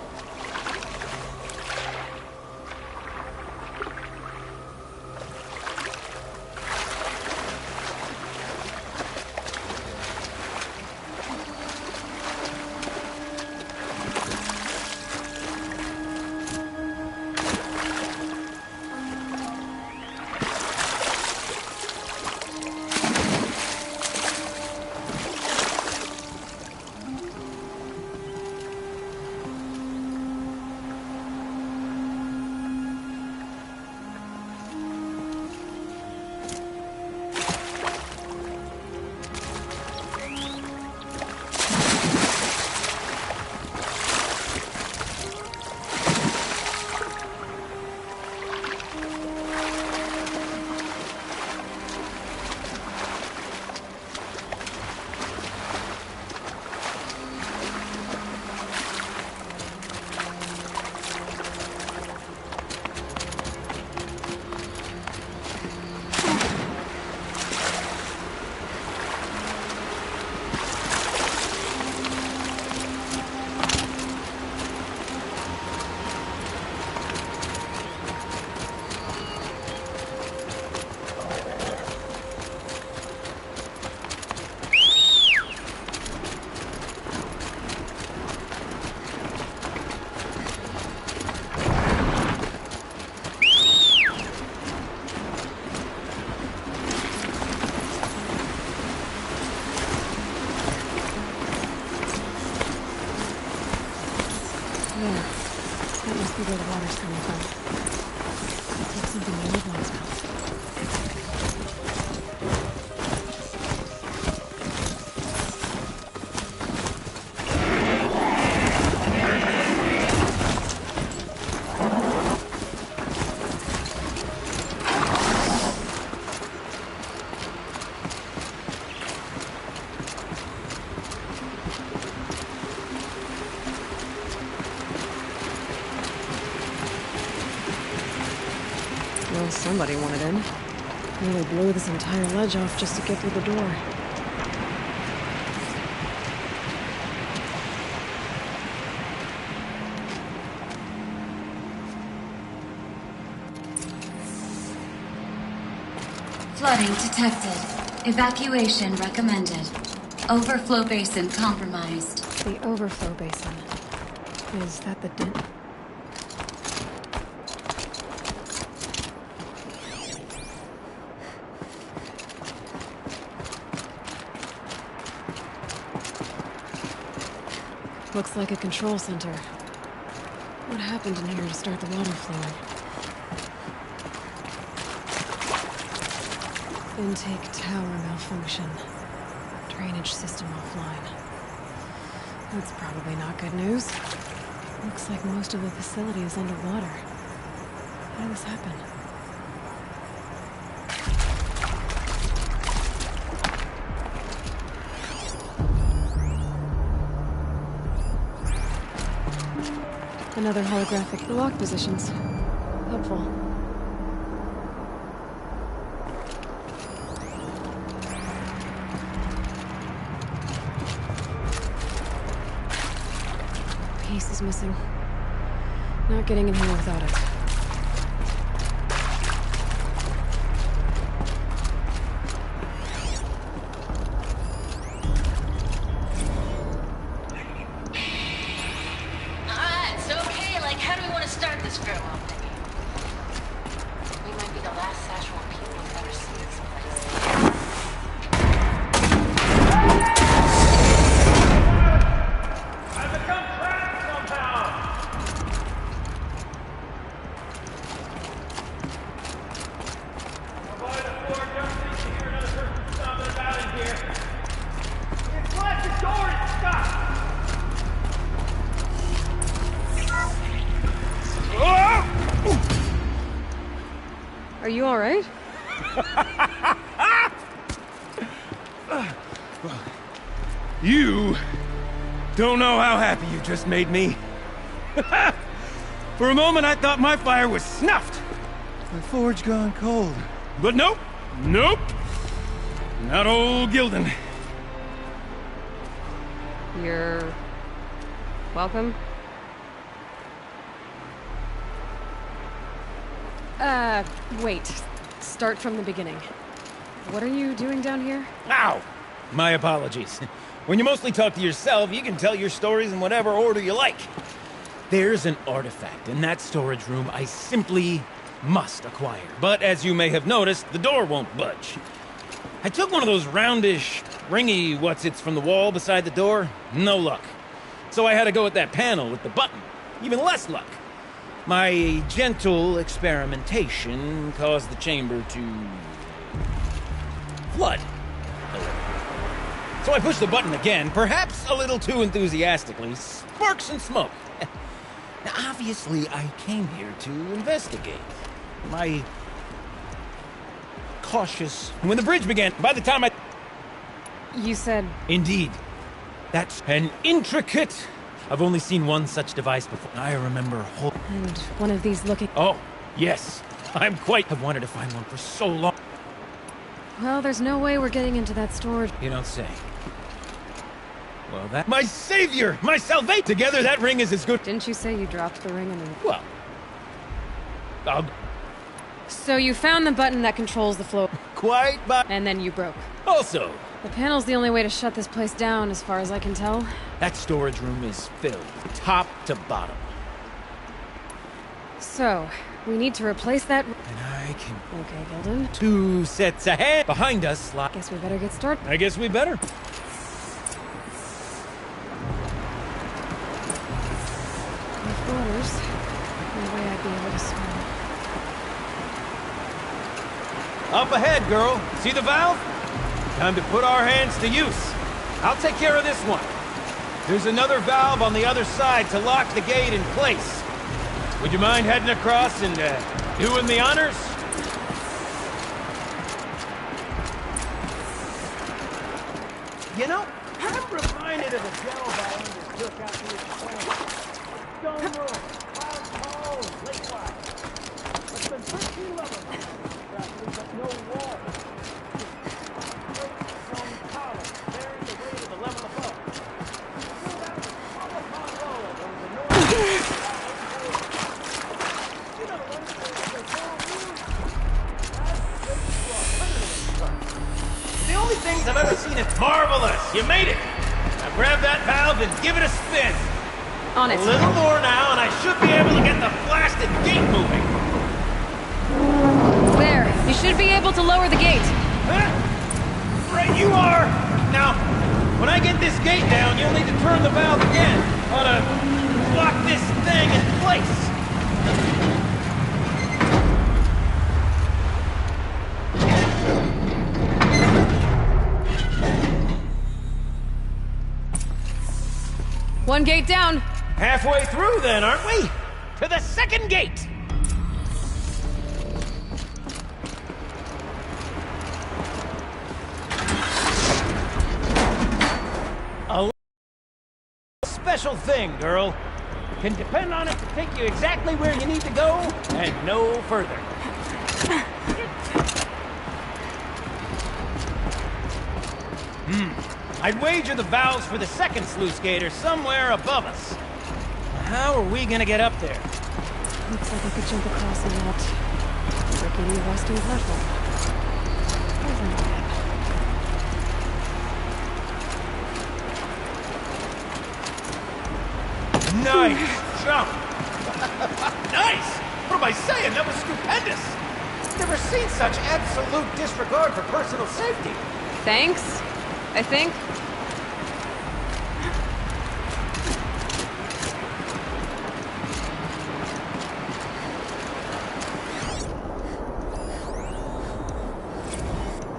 That must be where the water's coming from. It's like something the old ones built. Well, somebody wanted in. Nearly blew this entire ledge off just to get through the door.
Flooding detected. Evacuation recommended. Overflow basin compromised.
The overflow basin. Is that the den? Looks like a control center. What happened in here to start the water flowing? Intake tower malfunction. Drainage system offline. That's probably not good news. Looks like most of the facility is underwater. How did this happen? Another holographic lock positions. Helpful. Piece is missing. Not getting in here without it.
Alright, so okay, like, how do we want to start this farewell thing? We might be the last Szechuan people who've ever seen this place.
I've become trapped somehow! By the floor, don't think you hear another person stomping about in here. It's like the door is stuck!
Are you alright?
You don't know how happy you just made me. For a moment, I thought my fire was snuffed. My forge gone cold. But nope, nope. Not old Gildan.
You're... welcome? Wait. Start from the beginning. What are you doing down here?
Ow! My apologies. When you mostly talk to yourself, you can tell your stories in whatever order you like. There's an artifact in that storage room I simply must acquire. But as you may have noticed, the door won't budge. I took one of those roundish, ringy what's-its from the wall beside the door. No luck. So I had to go with that panel with the button. Even less luck. My gentle experimentation caused the chamber to... flood. So I pushed the button again, perhaps a little too enthusiastically. Sparks and smoke. Now, obviously, I came here to investigate. My... cautious... When the bridge began, by the time I...
You said...
Indeed. That's an intricate... I've only seen one such device before. I remember a whole...
And one of these looking...
Oh, yes. I've wanted to find one for so long.
Well, there's no way we're getting into that storage...
You don't say. Well, that... My savior! My salvation! Together, that ring is as good...
Didn't you say you dropped the ring and then...
Well...
So you found the button that controls the flow...
Quite, but...
And then you broke.
Also...
The panel's the only way to shut this place down, as far as I can tell.
That storage room is filled, top to bottom.
So, we need to replace that...
And I can...
Okay, Gildan.
2 sets ahead. Behind us,
Guess we better get started.
I guess we better.
With orders, no way I'd be able to swim.
Up ahead, girl. See the valve? Time to put our hands to use. I'll take care of this one. There's another valve on the other side to lock the gate in place. Would you mind heading across and doing the honors? You know, I'm reminded of the gel volume that took out the expanse. Stone room, cloud tall, lakewide. It's been pretty lovely. Practically, but no wall. The only things I've ever seen is marvelous. You made it. Now grab that valve and give it a spin.
On it.
A little more now, and I should be able to get the blasted gate moving.
There. You should be able to lower the gate.
Huh? Right you are. Now, when I get this gate down, you'll need to turn the valve again. Ought to lock this thing in place.
One gate down.
Halfway through then, aren't we? To the second gate. A special thing, girl. Can depend on it to take you exactly where you need to go, and no further. I'd wager the valves for the second sluice gate are somewhere above us. How are we gonna get up there?
Looks like I could jump across in that rickety rusting platform. Over my head.
Nice jump! Nice! What am I saying? That was stupendous! Never seen such absolute disregard for personal safety.
Thanks, I think.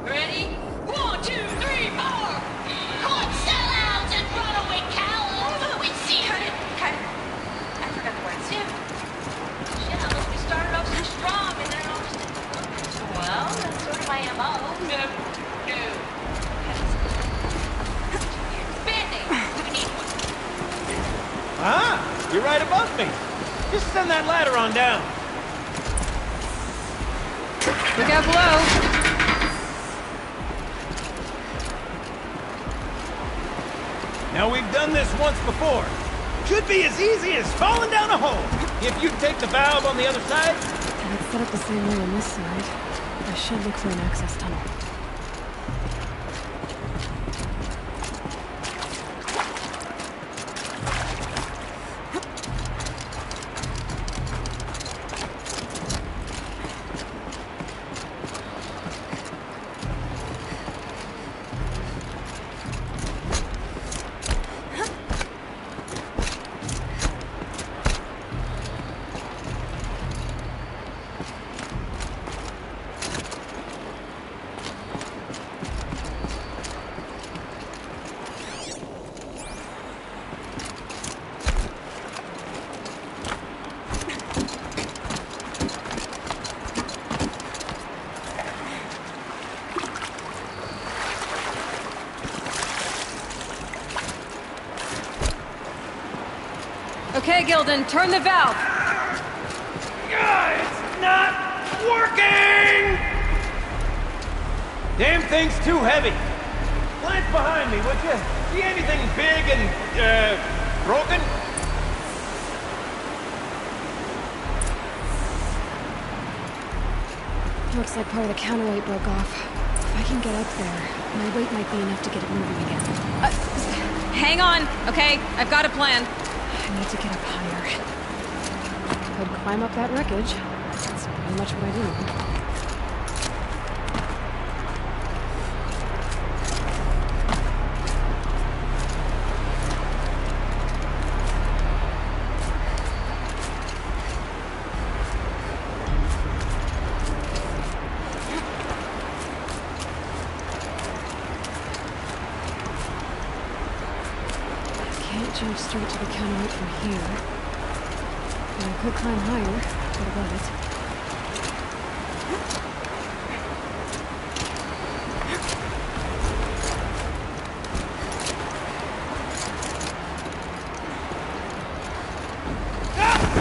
Ready? 1, 2, 3, 4! Caught sellouts and runaway cowards! We see her in kind of... I forgot the words. Shit, unless we started off so strong and then all just... Well, that's sort of my MO. No. Band-Aid! We need one.
Ah, you're right above me. Just send that ladder on down.
Look out below!
Now, we've done this once before. Should be as easy as falling down a hole. If you take the valve on the other side...
And it's set up the same way on this side. I should look for an access tunnel. Okay, Gilden, turn the valve!
It's not working! Damn thing's too heavy. Glance behind me, would you? See anything big and, broken?
Looks like part of the counterweight broke off. If I can get up there, my weight might be enough to get it moving again. Hang on, okay? I've got a plan. I need to get up higher. Could climb up that wreckage. That's pretty much what I do. Jump straight to the counterweight from here. And I could climb higher, get above it.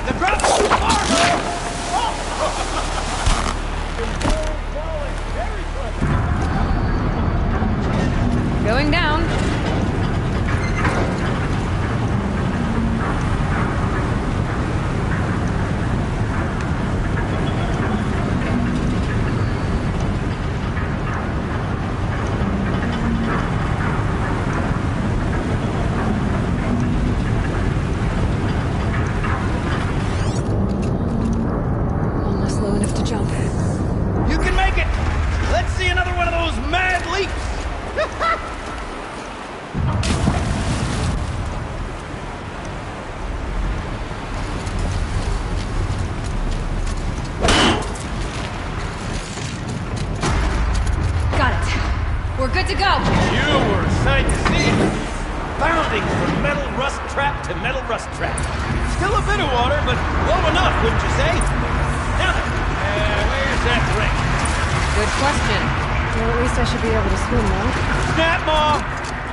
The drop's too far, though!
Going down. Good to go.
You were a sight to see. Bounding from metal rust trap to metal rust trap. Still a bit of water, but low enough, wouldn't you say? Now then, where's that ring?
Good question. Well, at least I should be able to swim now.
Snap maw!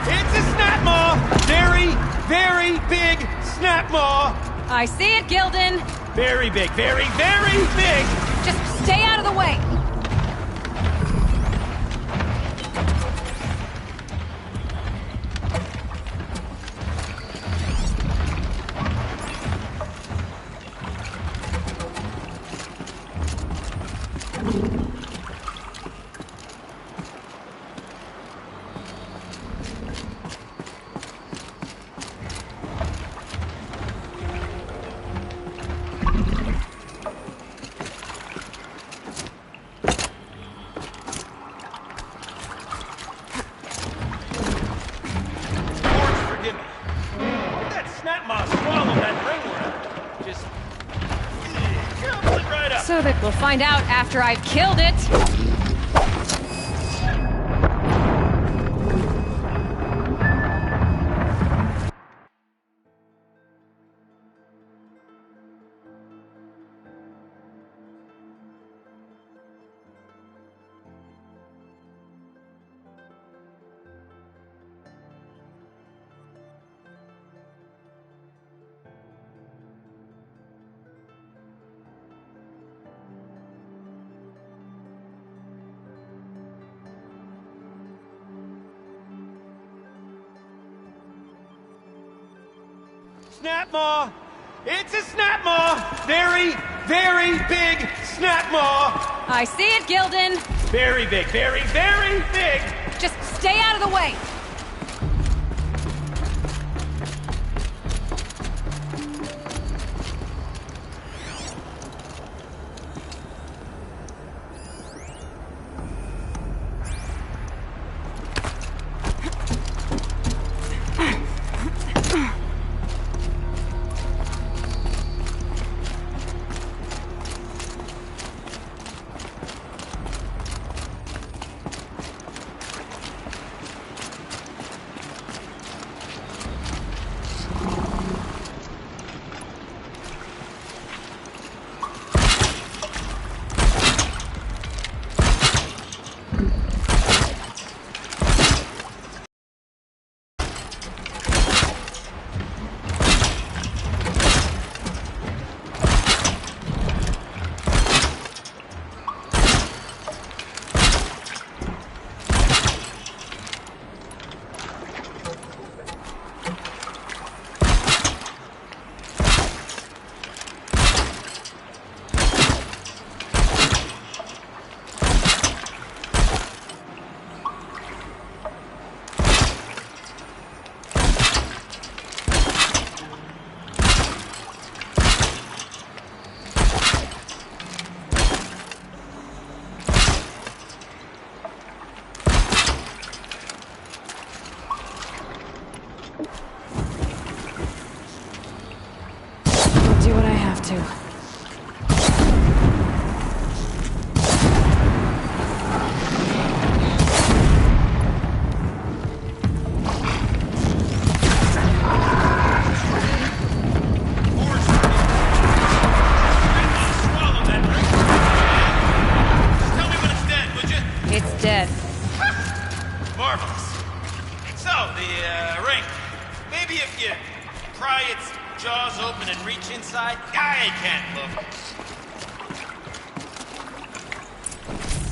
It's a snap maw! Very, very big snap maw!
I see it, Gilden.
Very big, very, very big!
Just stay out of the way.
forgive me. Why'd that snap moth swallow that ring around? Just gobble it right up.
So that we'll find out after I've killed it.
Snap maw! It's a snap maw! Very, very big snap maw!
I see it, Gildan.
Very big, very, very big!
Just stay out of the way.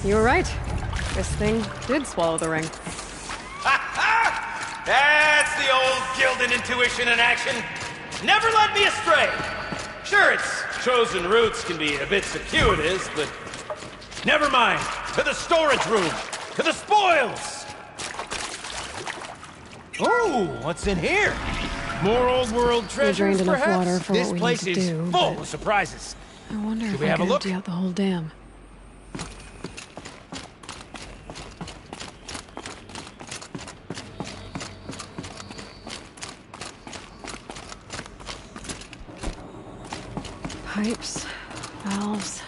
You're right. This thing did swallow the ring.
That's the old Gildan intuition in action. Never led me astray. Sure, its chosen routes can be a bit circuitous, but never mind. To the storage room. To the spoils. Ooh, what's in here? More old world treasures,
drained enough
perhaps?
water for
This
what we
place
need to
is
do,
full
but
of surprises.
I wonder
Should
if
we
I
have a
can
look?
empty out the whole dam. Pipes, valves.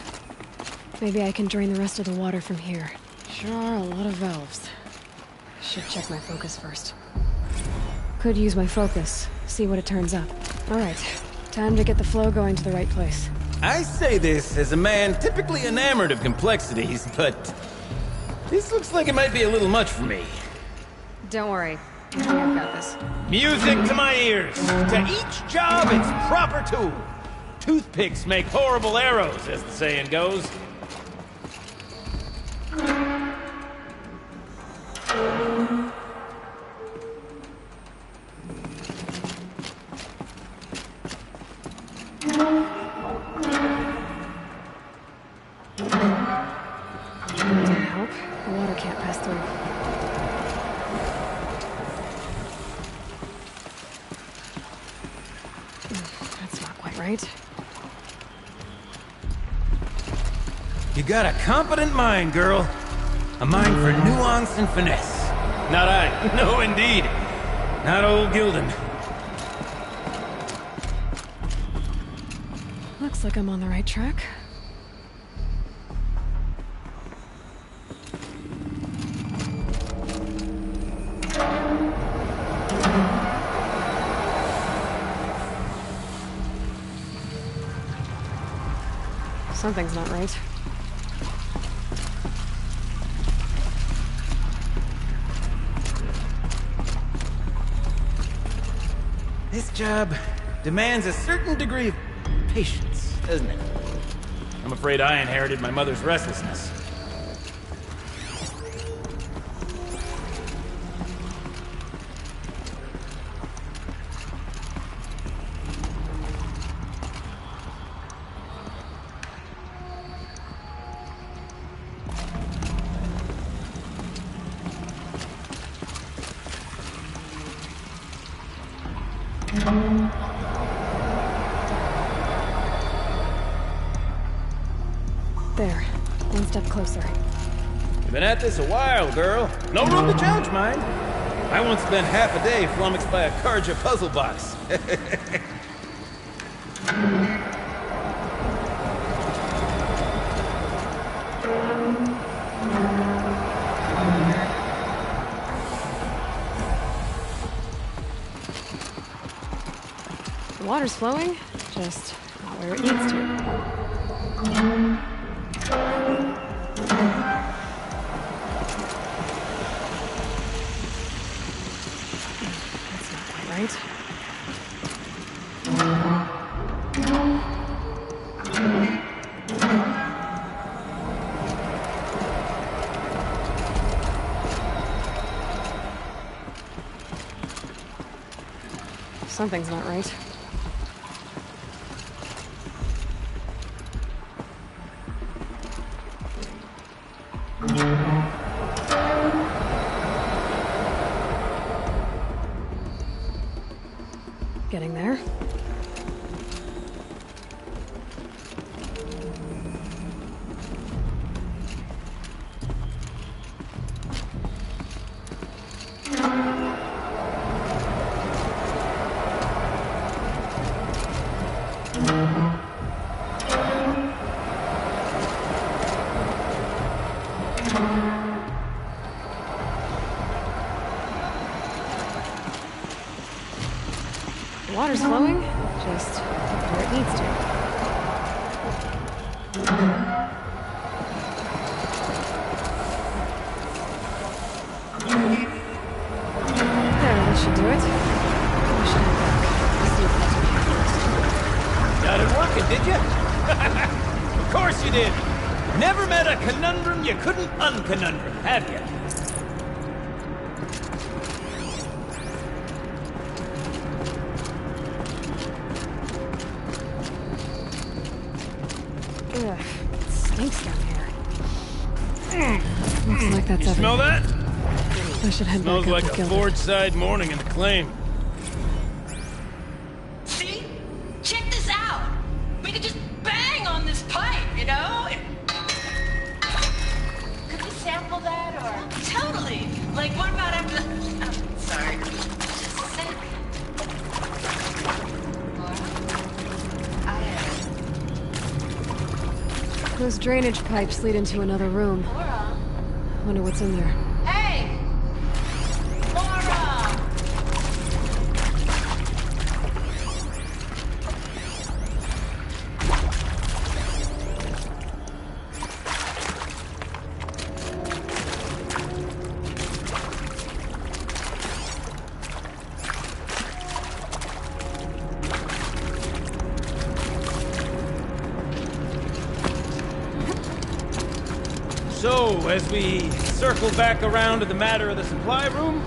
Maybe I can drain the rest of the water from here. Sure are a lot of valves. Should check my focus first. Could use my focus, see what it turns up. Alright, time to get the flow going to the right place.
I say this as a man typically enamored of complexities, but this looks like it might be a little much for me.
Don't worry, I think I've got this.
Music to my ears. To each job, its proper tool. Toothpicks make horrible arrows, as the saying goes.
Didn't help. The water can't pass through. That's not quite right.
You got a competent mind, girl. A mind for nuance and finesse. Not I. No, indeed. Not old Gildan.
Looks like I'm on the right track. Something's not right.
This job demands a certain degree of patience, doesn't it? I'm afraid I inherited my mother's restlessness.
There. One step closer.
You've been at this a while, girl. No room to judge, mind. I once spent half a day flummoxed by a Karja puzzle box.
The water's flowing, just not where it needs to. Right? Something's not right. Getting there. The water's flowing, just where it needs to. There, that should do it. We should head back. See if that's okay.
Got it working, did you? Of course you did. Never met a conundrum you couldn't unconundrum, have you?
Ugh, it stinks down here. Looks like that's
You smell that?
I should head
Smells
back up
like
with
a
Gilda.
Forge-side morning in the claim.
See? Check this out. We could just bang on this pipe, you know? Could we sample that or? Totally. Like, what about after the... Oh, sorry. Just a sec. Laura?
Those drainage pipes lead into another room.
Laura?
Wonder what's in there.
Hey! Laura!
So, as we circle back around to the matter of the supply room,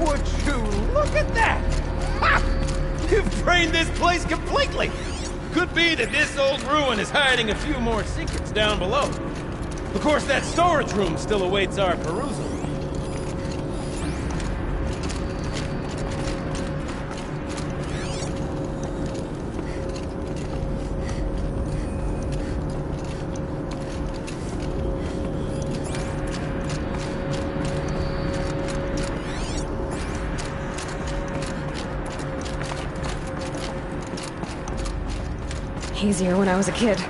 would you look at that? Ha! You've drained this place completely. Could be that this old ruin is hiding a few more secrets down below. Of course, that storage room still awaits our perusal.
easier when I was a kid.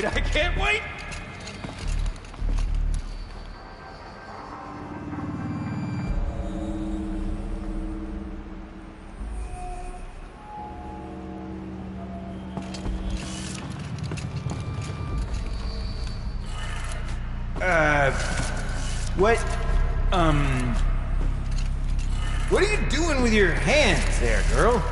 I can't wait! What are you doing with your hands there, girl?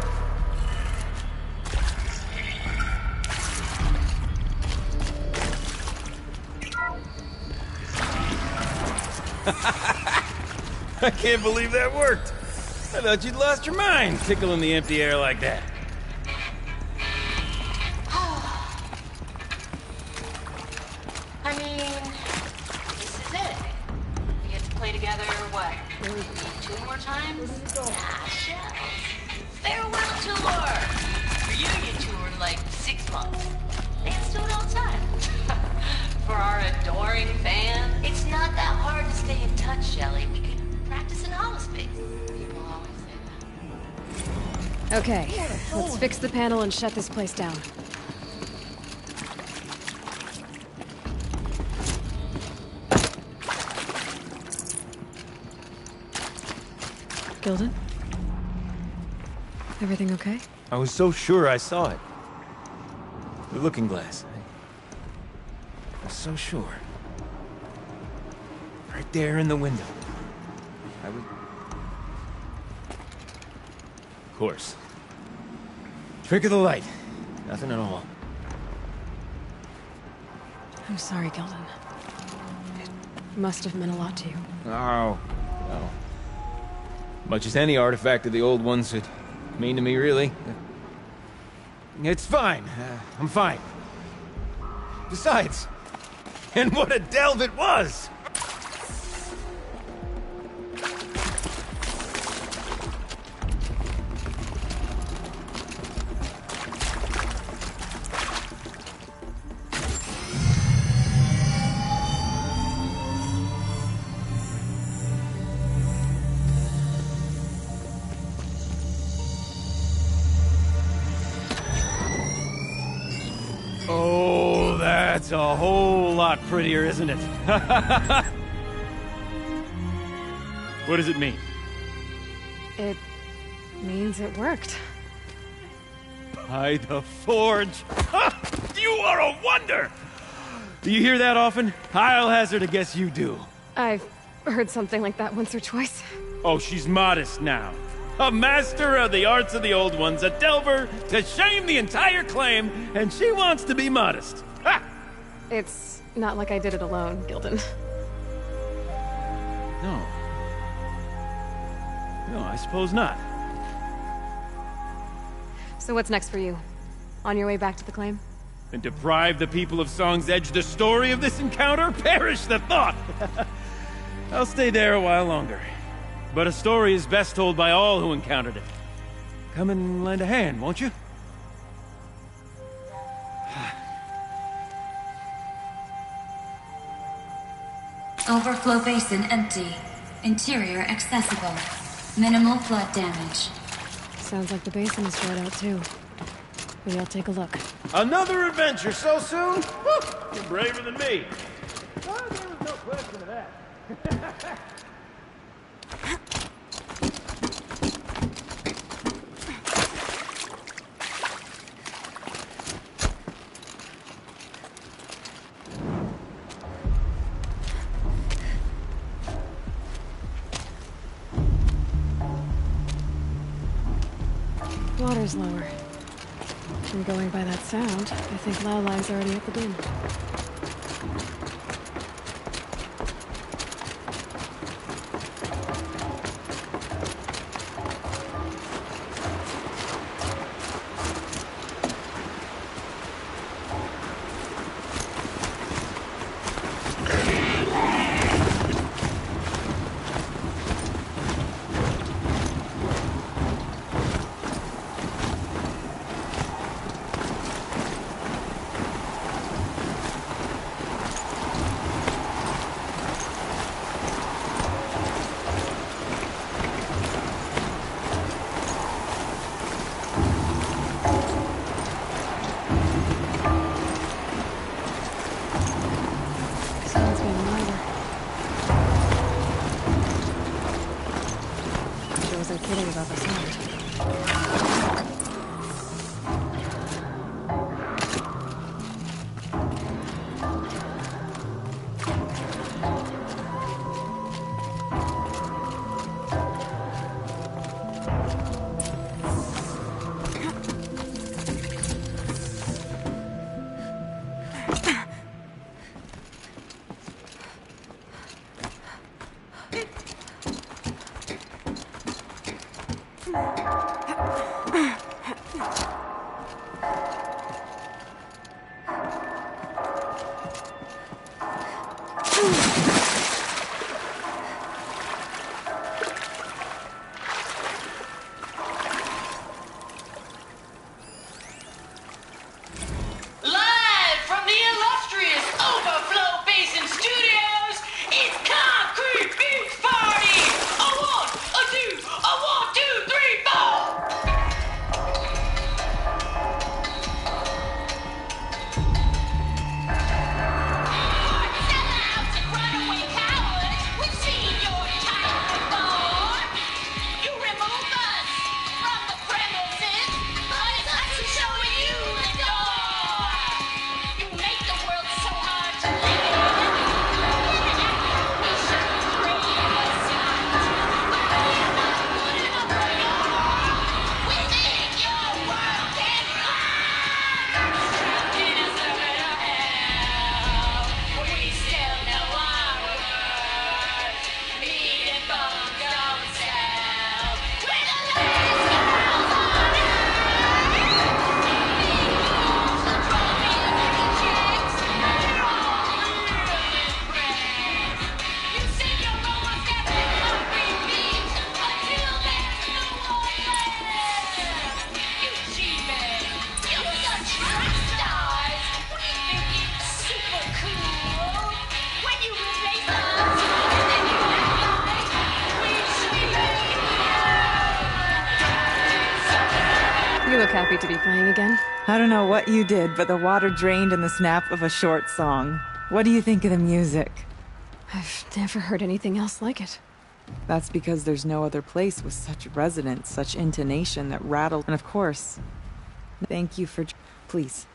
I can't believe that worked. I thought you'd lost your mind, tickling the empty air like that.
I mean, this is it. We get to play together, what, 2 more times? Ah, shucks. Farewell tour! Reunion tour in like 6 months. Let's do it all the time. For our adoring fans, it's not that hard to stay in touch, Shelley. We could practice in holospace. People always say that.
Okay, let's fix the panel and shut this place down. Gilden? Everything okay?
I was so sure I saw it. The looking glass. I was so sure. Right there in the window. I was... Of course. Trick of the light. Nothing at all.
I'm sorry, Gilden. It must have meant a lot to you.
Oh, no. Much as any artifact of the old ones would mean to me, really. It's fine. I'm fine. Besides, and what a delve it was! Oh, that's a whole lot prettier, isn't it? What does it mean?
It means it worked.
By the forge! You are a wonder! Do you hear that often? I'll hazard a guess you do.
I've heard something like that once or twice.
Oh, she's modest now. A master of the arts of the old ones, a delver to shame the entire claim, and she wants to be modest. Ha!
It's not like I did it alone, Gilden.
No. No, I suppose not.
So what's next for you? On your way back to the claim?
And deprive the people of Song's Edge the story of this encounter? Perish the thought! I'll stay there a while longer. But a story is best told by all who encountered it. Come and lend a hand, won't you?
Overflow basin empty. Interior accessible. Minimal flood damage.
Sounds like the basin is dried out too. Maybe I'll take a look.
Another adventure so soon? Woo! You're braver than me. Oh, there was no question of that.
Water's lower. And going by that sound, I think Lao Lai's already at the bin. About the sound. You look happy to be playing again.
I don't know what you did, but the water drained in the snap of a short song. What do you think of the music?
I've never heard anything else like it.
That's because there's no other place with such resonance, such intonation that rattled. And of course, thank you for... Please,